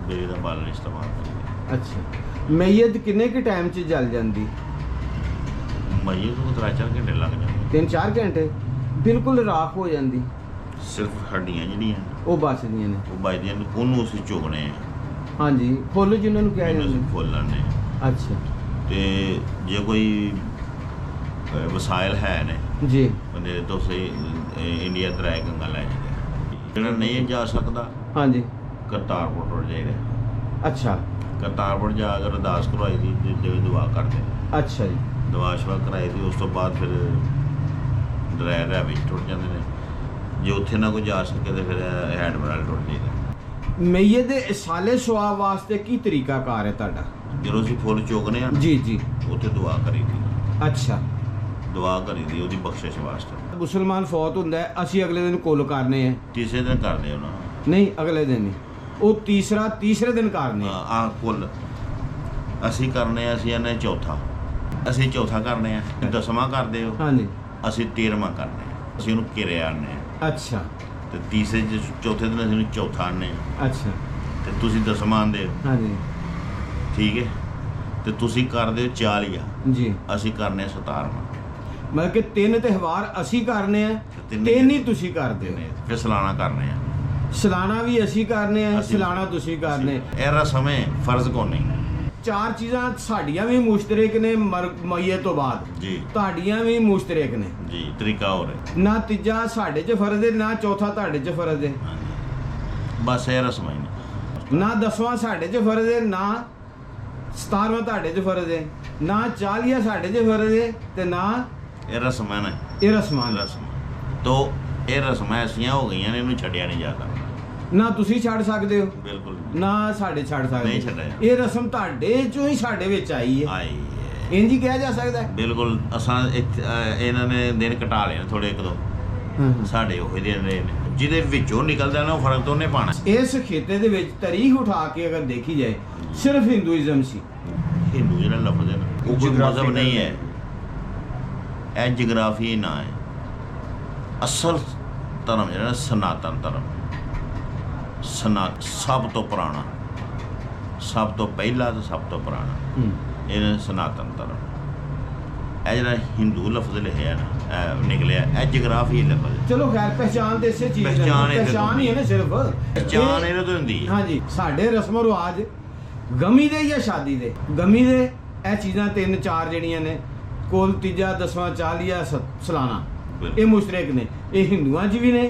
ਬੇਰੀ ਦਾ ਬਾਲਣ ਇਸਤੇਮਾਲ ਕਰੀਏ। ਅੱਛਾ ਮਈਤ ਕਿੰਨੇ ਕੁ ਟਾਈਮ 'ਚ ਜਲ ਜਾਂਦੀ? ਮਈਏ ਨੂੰ 3-4 ਘੰਟੇ ਲੱਗ ਜਾਂਦੇ। 3-4 ਘੰਟੇ ਬਿਲਕੁਲ ਰਾਖ ਹੋ ਜਾਂਦੀ, ਸਿਰਫ ਹੱਡੀਆਂ ਜਿਹੜੀਆਂ ਉਹ ਬਚਦੀਆਂ ਨੇ। ਉਹ ਵੱਜਦੀਆਂ ਨੇ, ਉਹਨੂੰ ਅਸੀਂ ਚੁਗਣੇ ਆ, ਹਾਂਜੀ, ਫੁੱਲ ਜਿਨ੍ਹਾਂ ਨੂੰ ਕਿਹਾ ਇਹਨੂੰ ਅਸੀਂ ਜਾਂਦਾ। ਫੁੱਲ ਲਾਉਂਦੇ ਆ। ਅੱਛਾ ਤੇ ਜੇ ਕੋਈ ਵਸਾਇਲ ਹੈ ਨੇ ਜੀ ਬੰਦੇ ਤੋਂ ਸਹੀ, ਇੰਡੀਆ ਤੋਂ ਰਾਏ ਗੰਗਾ ਲੈ ਜਾਂਦੇ ਆ। ਜਿਹੜਾ ਨਹੀਂ ਜਾ ਸਕਦਾ, ਹਾਂਜੀ ਕਰਤਾਰਪੁਰ ਟੁਰ ਜਾਈਦਾ। ਅੱਛਾ ਕਰਤਾਰਪੁਰ ਜਾ ਕੇ ਅਰਦਾਸ ਕਰਵਾਈ ਦੀ, ਜਿਵੇਂ ਦੁਆ ਕਰਦੇ ਨੇ, ਅੱਛਾ ਜੀ ਦੁਆ ਸ਼ਵਾ ਕਰਾਈ ਦੀ। ਉਸ ਤੋਂ ਬਾਅਦ ਫਿਰ ਦਰਿਆ ਰਾਹ ਵਿੱਚ ਟੁੱਟ ਜਾਂਦੇ ਨੇ। ਜੇ ਉੱਥੇ ਨਾ ਕੋਈ ਜਾ ਸਕੇ ਤੇ ਫਿਰ ਹੈਂਡ ਬਰਾਲ ਟੁੱਟ ਜਾਈਦਾ। ਮਈਤ ਦੇ ਇਸਾਲੇ ਸਵਾਬ ਵਾਸਤੇ ਕੀ ਤਰੀਕਾਕਾਰ ਹੈ ਤੁਹਾਡਾ? ਜਦੋਂ ਅਸੀਂ ਫੁੱਲ ਚੁੱਕਦੇ ਆ ਜੀ ਜੀ। ਉੱਥੇ ਦੁਆ ਕਰੀਦੀ, ਅੱਛਾ, ਦੁਆ ਕਰੀਦੀ ਉਹਦੀ ਬਖਸ਼ਿਸ਼ ਵਾਸਤੇ। ਮੁਸਲਮਾਨ ਫੌਤ ਹੁੰਦਾ ਹੈ, ਅਸੀਂ ਅਗਲੇ ਦਿਨ ਕੁੱਲ ਕਰਨੇ ਆ? ਤੀਸਰੇ ਦਿਨ ਕਰਦੇ ਉਹਨਾਂ ਨਹੀਂ, ਅਗਲੇ ਦਿਨ ਨਹੀਂ, ਉਹ ਤੀਸਰੇ ਦਿਨ ਕਰਨੇ ਆ। ਆ ਕੁੱਲ ਅਸੀਂ ਕਰਨੇ ਆ, ਅਸੀਂ ਇਹਨੇ ਚੌਥਾ, ਅਸੀਂ ਚੌਥਾ ਕਰਨੇ ਆ, 10ਵਾਂ ਕਰਦੇ ਹੋ, ਹਾਂਜੀ, ਅਸੀਂ 13ਵਾਂ ਕਰਨੇ ਆ, ਅਸੀਂ ਉਹਨੂੰ ਕਿਰਿਆ ਆਨੇ ਆ, ਅੱਛਾ ਤੇ ਤੀਸਰੇ ਚੌਥੇ ਦਿਨ ਅਸੀਂ ਉਹਨੂੰ ਚੌਥਾ ਆਨੇ ਆ, ਅੱਛਾ, ਤੇ ਤੁਸੀਂ 10ਵਾਂ ਆਂਦੇ ਹੋ, ਹਾਂਜੀ ਠੀਕ ਹੈ। ਤੇ ਤੁਸੀਂ ਕਰਦੇ ਹੋ 40 ਜੀ। ਅਸੀਂ ਕਰਨੇ ਆ 17ਵਾਂ। ਮਤਲਬ ਕਿ 3 ਤਿਉਹਾਰ ਅਸੀਂ ਕਰਨੇ ਆ, ਤਿੰਨ 3 ਹੀ ਤੁਸੀਂ ਕਰਦੇ ਹੋ। ਫਿਰ ਸਲਾਨਾ ਕਰਨੇ ਆ, ਸਲਾਨਾ ਵੀ ਅਸੀਂ ਕਰਨੇ ਆ, ਅਸੀਂ- ਸਲਾਨਾ ਤੁਸੀਂ ਕਰਨੇ। ਇਹ ਰਸਮ ਹੈ, ਫਰਜ਼ ਕੋ ਨਹੀਂ। 4 ਚੀਜ਼ਾਂ ਸਾਡੀਆਂ ਵੀ ਮੁਸ਼ਤਰਕ ਨੇ ਮਈਏ ਤੋਂ ਬਾਅਦ, ਜੀ ਤੁਹਾਡੀਆਂ ਵੀ ਮੁਸ਼ਤਰਕ ਨੇ। ਜੀ, ਤਰੀਕਾ ਹੋਰ ਹੈ। ਨਾ ਤੀਜਾ ਸਾਡੇ 'ਚ ਫਰਜ਼ ਹੈ, ਨਾ ਚੌਥਾ ਤੁਹਾਡੇ 'ਚ ਫਰਜ਼ ਹੈ, ਹਾਂਜੀ, ਬਸ ਇਹ ਰਸਮ ਹੀ ਨਹੀਂ। ਨਾ 10ਵਾਂ ਸਾਡੇ 'ਚ ਫਰਜ਼ ਹੈ, ਨਾ 17ਵਾਂ ਤੁਹਾਡੇ 'ਚ ਫਰਜ਼ ਹੈ, ਨਾ 40 ਸਾਡੇ 'ਚ ਫਰਜ਼ ਹੈ, ਤੇ ਨਾ ਇਹ ਰਸਮਾਂ ਨੇ, ਇਹ ਰਸਮਾਂ ਨੇ। ਰਸਮ ਤੋ ਇਹ ਰਸਮਾਂ ਐਸੀਆਂ ਹੋ ਗਈਆਂ ਨੇ, ਇਹਨੂੰ ਛੱਡਿਆ ਨਹੀਂ ਜਾਂਦਾ। ਨਾ ਤੁਸੀਂ ਛੱਡ ਸਕਦੇ ਹੋ, ਬਿਲਕੁਲ ਨਾ ਸਾਡੇ ਛੱਡ ਸਕਦੇ। ਨਹੀਂ ਛੱਡਿਆ ਜਾਂਦਾ। ਇਹ ਰਸਮ ਤੁਹਾਡੇ 'ਚੋਂ ਹੀ ਸਾਡੇ ਵਿੱਚ ਆਈ ਹੈ, ਆਈ ਹੈ। ਇੰਜ ਹੀ ਕਿਹਾ ਜਾ ਸਕਦਾ ਹੈ। ਬਿਲਕੁਲ ਅਸਾਂ ਇਹਨਾਂ ਨੇ ਦਿਨ ਘਟਾ ਲਏ ਨੇ ਥੋੜੇ ਇੱਕ ਦੋ, ਸਾਡੇ ਉਹੀ ਦਿਨ ਰਹੇ ਨੇ। ਜਿਹਦੇ ਵਿੱਚੋਂ ਨਿਕਲਦਾ ਨਾ ਉਹ ਫਰਕ ਤਾਂ ਉਹਨੇ ਪਾਣਾ। ਇਸ ਖੇਤੇ ਦੇ ਵਿੱਚ ਤਾਰੀਖ ਉਠਾ ਕੇ ਅਗਰ ਦੇਖੀ ਜਾਏ, ਸਿਰਫ ਹਿੰਦੂਇਜ਼ਮ ਸੀ। ਹਿੰਦੂ ਜਿਹੜਾ ਲਫ਼ਜ਼ ਹੈ ਨਾ, ਉਹ ਕੋਈ ਮਜ਼ਹਬ ਨਹੀਂ ਹੈ, ਇਹ ਜਗਰਾਫੀ ਨਾ ਹੈ। ਅਸਲ ਧਰਮ ਜਿਹੜਾ ਸਨਾਤਨ ਧਰਮ, ਸਭ ਤੋਂ ਪੁਰਾਣਾ, ਸਭ ਤੋਂ ਪਹਿਲਾ ਤੇ ਸਭ ਤੋਂ ਪੁਰਾਣਾ, ਇਹ ਸਨਾਤਨ ਧਰਮ। ਇਹ ਜਿਹੜਾ ਹਿੰਦੂ ਲਫ਼ਜ਼ ਲਿਖਿਆ ਨਾ, ਇਹ ਨਿਕਲਿਆ, ਇਹ ਜਗਰਾਫੀ ਲਫ਼ਜ਼। ਚਲੋ ਖੈਰ, ਪਹਿਚਾਨ ਤੇ ਇਸੇ ਚੀਜ਼ ਦੀ ਪਹਿਚਾਣ ਇਹਦੇ ਤੋਂ ਪਹਿਚਾਨ ਹੀ ਹੈ ਨਾ ਸਿਰਫ। ਪਹਿਚਾਣ ਇਹਨਾਂ ਤੋਂ ਹੁੰਦੀ ਹੈ। ਹਾਂਜੀ, ਸਾਡੇ ਰਸਮ ਰਿਵਾਜ ਗਮੀ ਦੇ ਜਾਂ ਸ਼ਾਦੀ ਦੇ, ਗਮੀ ਦੇ ਇਹ ਚੀਜ਼ਾਂ 3-4 ਜਿਹੜੀਆਂ ਨੇ, ਕੁੱਲ ਤੀਜਾ 10ਵਾਂ 40 ਸਲਾਨਾ, ਇਹ ਮੁਸ਼ਤਰਕ ਨੇ। ਇਹ ਹਿੰਦੂਆਂ 'ਚ ਵੀ ਨੇ,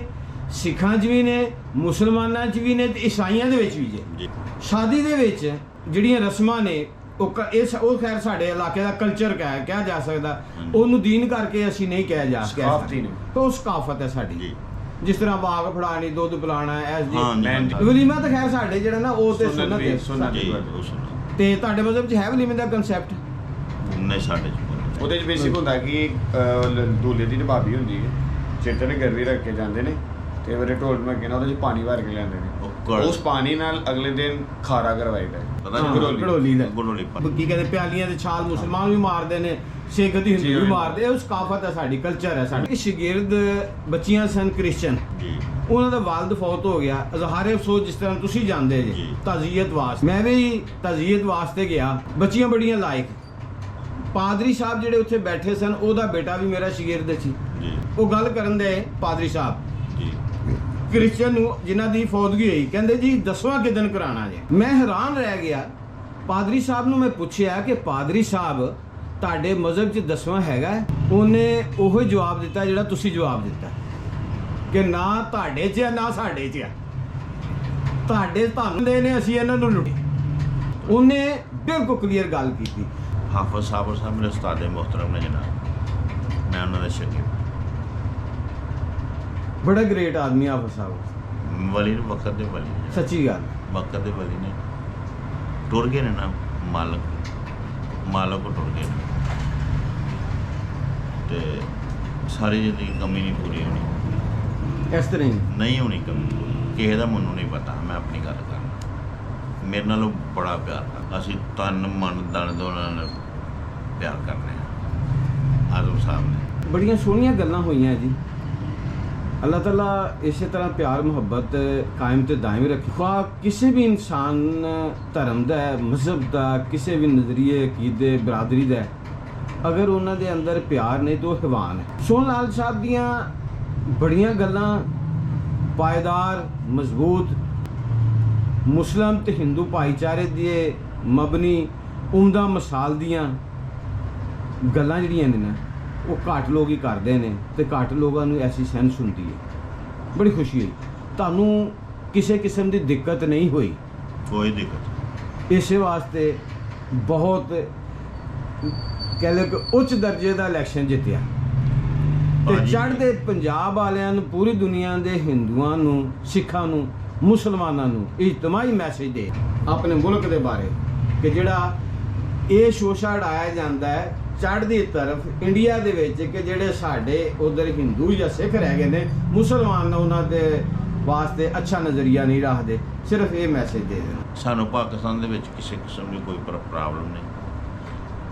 ਸਿੱਖਾਂ 'ਚ ਵੀ ਨੇ, ਮੁਸਲਮਾਨਾਂ 'ਚ ਵੀ ਨੇ, ਤੇ ਈਸਾਈਆਂ ਦੇ ਵਿੱਚ ਵੀ ਜੇ। ਜੀ ਸ਼ਾਦੀ ਦੇ ਵਿੱਚ ਜਿਹੜੀਆਂ ਰਸਮਾਂ ਨੇ, ਉਹ ਖੈਰ ਸਾਡੇ ਇਲਾਕੇ ਦਾ ਕਲਚਰ ਕਿਹਾ ਜਾ ਸਕਦਾ, ਉਹਨੂੰ ਦੀਨ ਕਰਕੇ ਅਸੀਂ ਨਹੀਂ ਕਿਹਾ ਜਾ ਸਕਾਫਤੀ ਨੇ। ਤਾਂ ਉਹ ਸਕਾਫਤ ਹੈ ਸਾਡੀ। ਜੀ। ਜਿਸ ਤਰ੍ਹਾਂ ਬਾਗ ਫੜਾਣੀ, ਦੁੱਧ ਪਿਲਾਣਾ, ਐਸ ਹਾਂ ਜੀ। ਜੀ। ਵਲੀਮਾ ਤਾਂ ਖੈਰ ਸਾਡੇ ਜਿਹੜਾ ਨਾ ਉਹ ਤੇ ਸੁਨਨਤ ਹੈ। ਜੀ, ਉਹ ਸੁਣੋ। ਤੇ ਤੁਹਾਡੇ ਮਜ਼ਹਬ 'ਚ ਹੈ ਵਲੀਮੇ ਦਾ ਕਨਸੈਪਟ? ਨਹੀਂ, ਸਾਡੇ ਚ ਉਹਦੇ 'ਚ ਬੇਸਿਕ ਹੁੰਦਾ ਕਿ ਦੂਲੇ ਦੀ ਭਾਬੀ ਹੁੰਦੀ ਹੈ, ਚਿੱਟੇ ਨੇ ਗਰਵੀ ਰੱਖ ਕੇ ਜਾਂਦੇ ਨੇ, ਤੇ ਮੇਰੇ ਢੋਲ ਮੈਂ ਕਹਿੰਦਾ ਉਹਦੇ 'ਚ ਪਾਣੀ ਭਰ ਕੇ ਲਿਆਉਂਦੇ ਨੇ। ਉਸ ਪਾਣੀ ਨਾਲ ਅਗਲੇ ਦਿਨ ਖਾਰਾ ਕਰਵਾਈਦਾ ਹੈ। ਪਤਾ ਹਾਂ, ਨਹੀਂ ਘੜੋਲੀ ਦਾ। ਗੁਰੋਲੀ ਕੀ ਕਹਿੰਦੇ, ਪਿਆਲੀਆਂ ਦੇ ਛਾਲ ਮੁਸਲਮਾਨ ਵੀ ਮਾਰਦੇ ਨੇ, ਸਿੱਖ ਦੀ ਹਿੰਦੂ ਵੀ ਮਾਰਦੇ। ਉਹ ਸਕਾਫਤ ਹੈ ਸਾਡੀ, ਕਲਚਰ ਹੈ ਸਾਡੀ। ਸ਼ਾਗਿਰਦ ਬੱਚੀਆਂ ਸਨ ਕ੍ਰਿਸਚਨ, ਜੀ ਉਹਨਾਂ ਦਾ ਵਾਲਦ ਫੌਤ ਹੋ ਗਿਆ, ਇਜ਼ਹਾਰੇ ਅਫਸੋਸ ਜਿਸ ਤਰ੍ਹਾਂ ਤੁਸੀਂ ਜਾਣਦੇ ਜੀ, ਜੀ। ਤਾਜ਼ੀਅਤ ਵਾਸਤੇ। ਮੈਂ ਵੀ ਤਾਜ਼ੀਅਤ ਵਾਸਤੇ ਗਿਆ, ਬੱਚੀਆਂ ਬੜੀਆਂ ਲਾਇਕ। ਪਾਦਰੀ ਸਾਹਿਬ ਜਿਹੜੇ ਉੱਥੇ ਬੈਠੇ ਸਨ, ਉਹਦਾ ਬੇਟਾ ਵੀ ਮੇਰਾ ਸ਼ਾਗਿਰਦ ਸੀ। ਜੀ ਉਹ ਗੱਲ ਕਰਨ ਦੇ ਪਾਦਰੀ ਸਾਹਿਬ ਜੀ ਕ੍ਰਿਸਚਨ ਨੂੰ, ਜਿਨ੍ਹਾਂ ਦੀ ਫੌਤਗੀ ਹੋਈ, ਕਹਿੰਦੇ ਜੀ 10ਵਾਂ ਕਿਦਨ ਕਰਾਣਾ ਜੇ। ਮੈਂ ਹੈਰਾਨ ਰਹਿ ਗਿਆ। ਪਾਦਰੀ ਸਾਹਿਬ ਨੂੰ ਮੈਂ ਪੁੱਛਿਆ ਕਿ ਪਾਦਰੀ ਸਾਹਿਬ, ਤੁਹਾਡੇ ਮਜ਼ਹਬ 'ਚ 10ਵਾਂ ਹੈਗਾ? ਉਹਨੇ ਉਹੋ ਹੀ ਜਵਾਬ ਦਿੱਤਾ ਜਿਹੜਾ ਤੁਸੀਂ ਜਵਾਬ ਦਿੱਤਾ, ਕਿ ਨਾ ਤੁਹਾਡੇ 'ਚ ਹੈ ਨਾ ਸਾਡੇ 'ਚ ਹੈ। ਤੁਹਾਡੇ ਤੁਹਾਨੂੰ ਦੇ ਨੇ, ਅਸੀਂ ਇਹਨਾਂ ਨੂੰ ਲੁੱਟੀ। ਉਹਨੇ ਬਿਲਕੁਲ ਕਲੀਅਰ ਗੱਲ ਕੀਤੀ। ਹਾਫਿਜ਼ ਸਾਹਿਬ ਮੇਰੇ ਉਸਤਾਦ ਮੁਹਤਰਮ ਨੇ ਜਨਾਬ, ਮੈਂ ਉਹਨਾਂ ਦਾ ਸ਼ਾਗਿਰਦ। ਬੜਾ ਗ੍ਰੇਟ ਆਦਮੀ ਹਾਫਿਜ਼ ਸਾਹਿਬ, ਵਲੀ ਨੂੰ ਵਕਤ ਦੇ ਵਲੀ ਨੇ, ਸੱਚੀ ਗੱਲ। ਵਕਤ ਦੇ ਵਲੀ ਨੇ, ਟੁਰ ਗਏ ਨੇ ਨਾ, ਮਾਲਕ ਕੋ ਟੁਰ ਗਏ ਨੇ, ਤੇ ਸਾਰੀ ਜ਼ਿੰਦਗੀ ਕਮੀ ਨਹੀਂ ਪੂਰੀ ਹੋਣੀ, ਇਸ ਤਰ੍ਹਾਂ ਹੀ ਨਹੀਂ ਹੋਣੀ ਕਮੀ ਪੂਰੀ। ਕਿਸੇ ਦਾ ਮੈਨੂੰ ਨਹੀਂ ਪਤਾ, ਮੈਂ ਆਪਣੀ ਗੱਲ ਕਰਨਾ। ਮੇਰੇ ਨਾਲ ਉਹ ਬੜਾ ਪਿਆਰ ਕਰਦਾ, ਅਸੀਂ ਤਨ ਮਨ ਦਨ ਦੋਨਾਂ ਨਾਲ ਪਿਆਰ ਕਰਨੇ ਆ। ਆਜ਼ਮ ਸਾਹਿਬ ਨੇ ਬੜੀਆਂ ਸੋਹਣੀਆਂ ਗੱਲਾਂ ਹੋਈਆਂ ਜੀ। ਅੱਲਾਹ ਤਾਲਾ ਇਸੇ ਤਰ੍ਹਾਂ ਪਿਆਰ ਮੁਹੱਬਤ ਕਾਇਮ ਤੇ ਦਾਇਮ ਰੱਖੇ। ਖੁਆ ਕਿਸੇ ਵੀ ਇਨਸਾਨ ਧਰਮ ਦਾ, ਮਜ਼ਹਬ ਦਾ, ਕਿਸੇ ਵੀ ਨਜ਼ਰੀਏ, ਅਕੀਦੇ, ਬਰਾਦਰੀ ਦਾ, ਅਗਰ ਉਹਨਾਂ ਦੇ ਅੰਦਰ ਪਿਆਰ ਨਹੀਂ ਤਾਂ ਉਹ ਹੈਵਾਨ ਹੈ। ਸੋਹਣ ਲਾਲ ਸਾਹਿਬ ਦੀਆਂ ਬੜੀਆਂ ਗੱਲਾਂ ਪਾਇਦਾਰ, ਮਜ਼ਬੂਤ, ਮੁਸਲਮ ਤੇ ਹਿੰਦੂ ਭਾਈਚਾਰੇ ਦੇ ਮਬਨੀ, ਉਮਦਾ ਮਿਸਾਲ ਦੀਆਂ ਗੱਲਾਂ ਜਿਹੜੀਆਂ ਨੇ ਨਾ, ਉਹ ਘੱਟ ਲੋਕ ਹੀ ਕਰਦੇ ਨੇ, ਤੇ ਘੱਟ ਲੋਕਾਂ ਨੂੰ ਐਸੀ ਸੈਂਸ ਹੁੰਦੀ ਹੈ। ਬੜੀ ਖੁਸ਼ੀ ਹੋਈ। ਤੁਹਾਨੂੰ ਕਿਸੇ ਕਿਸਮ ਦੀ ਦਿੱਕਤ ਨਹੀਂ ਹੋਈ? ਕੋਈ ਦਿੱਕਤ। ਇਸੇ ਵਾਸਤੇ ਬਹੁਤ ਕਹਿ ਲਓ ਕਿ ਉੱਚ ਦਰਜੇ ਦਾ ਇਲੈਕਸ਼ਨ ਜਿੱਤਿਆ, ਤੇ ਚੜ੍ਹਦੇ ਪੰਜਾਬ ਵਾਲਿਆਂ ਨੂੰ, ਪੂਰੀ ਦੁਨੀਆ ਦੇ ਹਿੰਦੂਆਂ ਨੂੰ, ਸਿੱਖਾਂ ਨੂੰ, ਮੁਸਲਮਾਨਾਂ ਨੂੰ ਇਜਤਮਾਈ ਮੈਸੇਜ ਦੇ ਆਪਣੇ ਮੁਲਕ ਦੇ ਬਾਰੇ, ਕਿ ਜਿਹੜਾ ਇਹ ਸ਼ੋਸ਼ਾ ਉਡਾਇਆ ਜਾਂਦਾ ਹੈ ਚੜ੍ਹਦੀ ਤਰਫ ਇੰਡੀਆ ਦੇ ਵਿੱਚ ਕਿ ਜਿਹੜੇ ਸਾਡੇ ਉਧਰ ਹਿੰਦੂ ਜਾਂ ਸਿੱਖ ਰਹਿ ਗਏ ਨੇ, ਮੁਸਲਮਾਨ ਉਹਨਾਂ ਦੇ ਵਾਸਤੇ ਅੱਛਾ ਨਜ਼ਰੀਆ ਨਹੀਂ ਰੱਖਦੇ। ਸਿਰਫ ਇਹ ਮੈਸੇਜ ਦੇ ਦੇਣਾ। ਸਾਨੂੰ ਪਾਕਿਸਤਾਨ ਦੇ ਵਿੱਚ ਕਿਸੇ ਕਿਸਮ ਦੀ ਕੋਈ ਪ੍ਰੋਬਲਮ ਨਹੀਂ।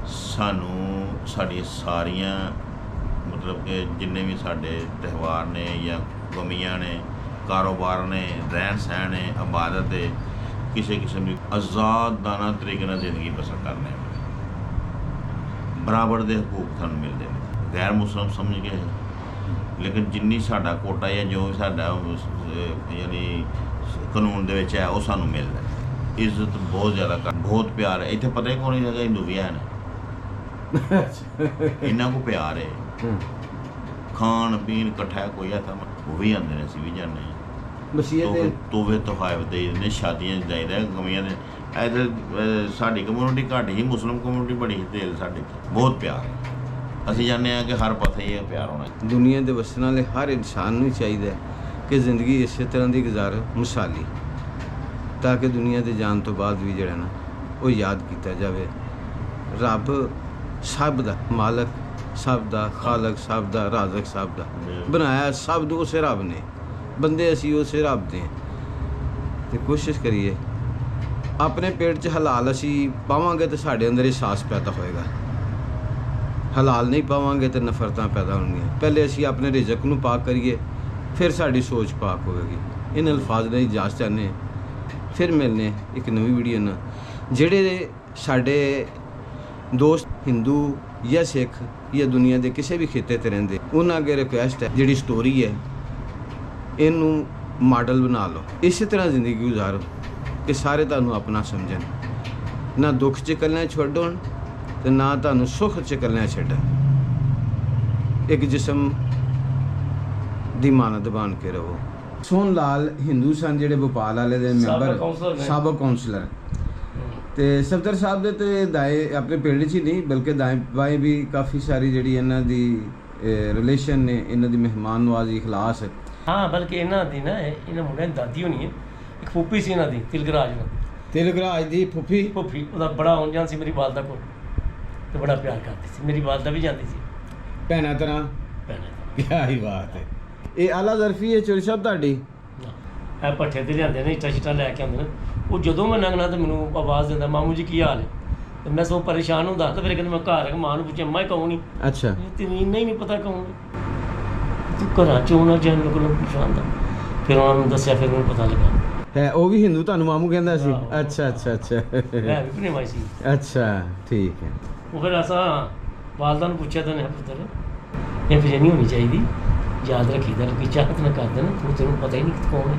ਸਾਨੂੰ ਸਾਡੀਆਂ ਸਾਰੀਆਂ ਮਤਲਬ ਕਿ ਜਿੰਨੇ ਵੀ ਸਾਡੇ ਤਿਉਹਾਰ ਨੇ ਜਾਂ ਕੌਮੀਆਂ ਨੇ, ਕਾਰੋਬਾਰ ਨੇ, ਰਹਿਣ ਸਹਿਣ ਨੇ, ਇਬਾਦਤ ਹੈ, ਕਿਸੇ ਕਿਸਮ ਦੀ ਆਜ਼ਾਦਾਨਾ ਤਰੀਕੇ ਨਾਲ ਜ਼ਿੰਦਗੀ ਬਸਰ ਕਰਨੇ, ਬਰਾਬਰ ਦੇ ਹਕੂਕ ਸਾਨੂੰ ਮਿਲਦੇ ਨੇ। ਗੈਰ ਮੁਸਲਿਮ ਸਮਝ ਗਏ, ਲੇਕਿਨ ਜਿੰਨੀ ਸਾਡਾ ਕੋਟਾ ਹੈ, ਜੋ ਸਾਡਾ ਯਾਨੀ ਕਾਨੂੰਨ ਦੇ ਵਿੱਚ ਹੈ, ਉਹ ਸਾਨੂੰ ਮਿਲਦਾ। ਇੱਜ਼ਤ ਬਹੁਤ ਜ਼ਿਆਦਾ ਕਰ, ਬਹੁਤ ਪਿਆਰ ਹੈ ਇੱਥੇ। ਪਤਾ ਹੀ ਕੋਈ ਨਹੀਂ ਹੈਗਾ ਹਿੰਦੂ ਵੀ ਹਨ, ਇੰਨਾ ਕੋ ਪਿਆਰ ਹੈ। ਖਾਣ ਪੀਣ ਇਕੱਠਾ ਕੋਈ ਹੈ ਤਾਂ ਉਹ ਵੀ ਆਉਂਦੇ ਨੇ, ਅਸੀਂ ਵੀ ਜਾਂਦੇ ਹਾਂ। ਤੋਹਫੇ ਤੋਹਫੇ ਦੇ ਨੇ, ਸ਼ਾਦੀਆਂ 'ਚ ਜਾਈਦਾ, ਗਮੀਆਂ ਦੇ। ਇੱਧਰ ਸਾਡੀ ਕਮਿਊਨਿਟੀ ਘੱਟ ਹੀ, ਮੁਸਲਿਮ ਕਮਿਊਨਿਟੀ ਬੜੀ ਦਿਲ ਸਾਡੇ ਬਹੁਤ ਪਿਆਰ ਹੈ। ਅਸੀਂ ਜਾਣਦੇ ਹਾਂ ਕਿ ਹਰ ਪਾਸੇ ਇਹ ਪਿਆਰ ਹੋਣਾ। ਦੁਨੀਆ ਦੇ ਵਸਣ ਵਾਲੇ ਹਰ ਇਨਸਾਨ ਨੂੰ ਚਾਹੀਦਾ ਹੈ ਕਿ ਜ਼ਿੰਦਗੀ ਇਸੇ ਤਰ੍ਹਾਂ ਦੀ ਗੁਜ਼ਾਰੇ ਮਿਸਾਲੀ, ਤਾਂ ਕਿ ਦੁਨੀਆ ਦੇ ਜਾਣ ਤੋਂ ਬਾਅਦ ਵੀ ਜਿਹੜਾ ਨਾ ਉਹ ਯਾਦ ਕੀਤਾ ਜਾਵੇ ਰੱਬ ਸਭ ਦਾ ਮਾਲਕ, ਸਭ ਦਾ ਖਾਲਕ, ਸਭ ਦਾ ਰਾਜ਼ਕ, ਸਭ ਦਾ ਬਣਾਇਆ ਸਭ ਨੂੰ ਉਸੇ ਰੱਬ ਨੇ। ਬੰਦੇ ਅਸੀਂ ਉਸੇ ਰੱਬ ਦੇ। ਤੇ ਕੋਸ਼ਿਸ਼ ਕਰੀਏ ਆਪਣੇ ਪੇਟ 'ਚ ਹਲਾਲ ਅਸੀਂ ਪਾਵਾਂਗੇ ਤਾਂ ਸਾਡੇ ਅੰਦਰ ਅਹਿਸਾਸ ਪੈਦਾ ਹੋਏਗਾ। ਹਲਾਲ ਨਹੀਂ ਪਾਵਾਂਗੇ ਤਾਂ ਨਫ਼ਰਤਾਂ ਪੈਦਾ ਹੋਣਗੀਆਂ। ਪਹਿਲੇ ਅਸੀਂ ਆਪਣੇ ਰਿਜ਼ਕ ਨੂੰ ਪਾਕ ਕਰੀਏ, ਫਿਰ ਸਾਡੀ ਸੋਚ ਪਾਕ ਹੋਵੇਗੀ। ਇਨ ਅਲਫਾਜ਼ ਨਾਲ ਇਜਾਜ਼ਤ ਚਾਹੁੰਦੇ ਹਾਂ। ਫਿਰ ਮਿਲਨੇ ਇੱਕ ਨਵੀਂ ਵੀਡੀਓ ਨਾਲ। ਜਿਹੜੇ ਸਾਡੇ ਦੋਸਤ ਹਿੰਦੂ ਜਾਂ ਸਿੱਖ ਜਾਂ ਦੁਨੀਆ ਦੇ ਕਿਸੇ ਵੀ ਖਿੱਤੇ 'ਤੇ ਰਹਿੰਦੇ, ਉਹਨਾਂ ਅੱਗੇ ਰਿਕੁਐਸਟ ਹੈ, ਜਿਹੜੀ ਸਟੋਰੀ ਹੈ ਇਹਨੂੰ ਮਾਡਲ ਬਣਾ ਲਓ, ਇਸੇ ਤਰ੍ਹਾਂ ਜ਼ਿੰਦਗੀ ਗੁਜ਼ਾਰੋ ਕਿ ਸਾਰੇ ਤੁਹਾਨੂੰ ਆਪਣਾ ਸਮਝਣ, ਨਾ ਦੁੱਖ 'ਚ ਇਕੱਲਿਆਂ ਛੱਡਣ ਤੇ ਨਾ ਤੁਹਾਨੂੰ ਸੁੱਖ 'ਚ ਇਕੱਲਿਆਂ ਛੱਡਣ। ਇੱਕ ਜਿਸਮ ਦੀ ਮਾਨਤ ਬਣ ਕੇ ਰਹੋ। ਸੋਹਣ ਲਾਲ ਹਿੰਦੂ ਸਨ ਜਿਹੜੇ ਭੋਪਾਲ ਵਾਲੇ ਦੇ ਮੈਂਬਰ, ਸਾਬਕ ਕਾਉਂਸਲਰ। ਤੇ ਸਫਦਰ ਸਾਹਿਬ ਦੇ ਤੇ ਦਾਏ ਆਪਣੇ ਪਿੰਡ 'ਚ ਹੀ ਨਹੀਂ ਬਲਕਿ ਦਾਏ ਬਾਏ ਵੀ ਕਾਫੀ ਸਾਰੀ ਜਿਹੜੀ ਇਹਨਾਂ ਦੀ ਰਿਲੇਸ਼ਨ ਨੇ, ਇਹਨਾਂ ਦੀ ਮਹਿਮਾਨ ਨਵਾਜ਼ੀ, ਇਖਲਾਸ। ਹਾਂ, ਬਲਕਿ ਇਹਨਾਂ ਦੀ ਨਾ, ਇਹਨਾਂ ਮੁੰਡਿਆਂ ਦੀ ਦਾਦੀ ਹੋਣੀ ਹੈ, ਇੱਕ ਫੁੱਫੀ ਸੀ ਇਹਨਾਂ ਦੀ, ਤਿਲਕਰਾਜ ਨਾਲ। ਤਿਲਕਰਾਜ ਦੀ ਫੁੱਫੀ ਉਹਦਾ ਬੜਾ ਆਉਣ ਜਾਣ ਸੀ ਮੇਰੀ ਵਾਲਦਾ ਕੋਲ, ਤੇ ਬੜਾ ਪਿਆਰ ਕਰਦੀ ਸੀ। ਮੇਰੀ ਵਾਲਦਾ ਵੀ ਜਾਂਦੀ ਸੀ ਭੈਣਾਂ ਤਰ੍ਹਾਂ। ਕੀ ਹੀ ਬਾਤ ਹੈ। ਇਹ ਆਲਾ ਜ਼ਰਫੀ ਹੈ ਚੋਰੀ ਸਾਹਿਬ ਤੁਹਾਡੀ? ਇਹ ਭੱਠੇ ਤੇ ਲਿਆਂਦੇ ਨੇ, ਇੱਟਾਂ ਸ਼ਿੱਟਾਂ ਲੈ ਕੇ ਆਉਂਦੇ ਨੇ। ਉਹ ਜਦੋਂ ਮੈਂ ਲੰਘਣਾ ਤਾਂ ਮੈਨੂੰ ਆਵਾਜ਼ ਦਿੰਦਾ, ਮਾਮੂ ਜੀ ਕੀ ਹਾਲ ਹੈ? ਤੇ ਮੈਂ ਸੋ ਪਰੇਸ਼ਾਨ ਹੁੰਦਾ, ਤਾਂ ਫਿਰ ਕਹਿੰਦਾ ਮੈਂ ਘਰ ਮਾਂ ਨੂੰ ਪੁੱਛਿਆ, ਮੈਂ ਕਹੂੰ ਨਹੀਂ। ਅੱਛਾ, ਤੈਨੂੰ ਇੰਨਾ ਹੀ ਨਹੀਂ ਪਤਾ ਕਹੂੰ ਤੂੰ ਘਰਾਂ 'ਚ ਉਹਨਾਂ ਜਾਣ ਕੋਲ ਪਰੇਸ਼ਾਨ ਦਾ। ਫਿਰ ਉਹਨਾਂ ਨੂੰ ਦੱਸਿਆ, ਫਿਰ ਮੈਨੂੰ ਪਤਾ ਲੱਗਾ ਹੈ ਉਹ ਵੀ ਹਿੰਦੂ ਤੁਹਾਨੂੰ ਮਾਮੂ ਕਹਿੰਦਾ ਸੀ? ਅੱਛਾ ਅੱਛਾ ਅੱਛਾ, ਮੈਂ ਵੀ ਭਣੇਵਾਈ ਸੀ। ਅੱਛਾ ਠੀਕ ਹੈ। ਉਹ ਫਿਰ ਅਸਾਂ ਵਾਲਦਾ ਨੂੰ ਪੁੱਛਿਆ ਤਾਂ, ਨੇ ਪੁੱਤਰ ਇਹ ਫਿਰ ਨਹੀਂ ਹੋਣੀ ਚਾਹੀਦੀ, ਯਾਦ ਰੱਖੀਦਾ, ਲੋਕੀ ਚਾਹਤ ਨਾ ਕਰਦੇ ਨੇ, ਤੈਨੂੰ ਪਤਾ ਹੀ ਨਹੀਂ ਕੌਣ ਹੈ।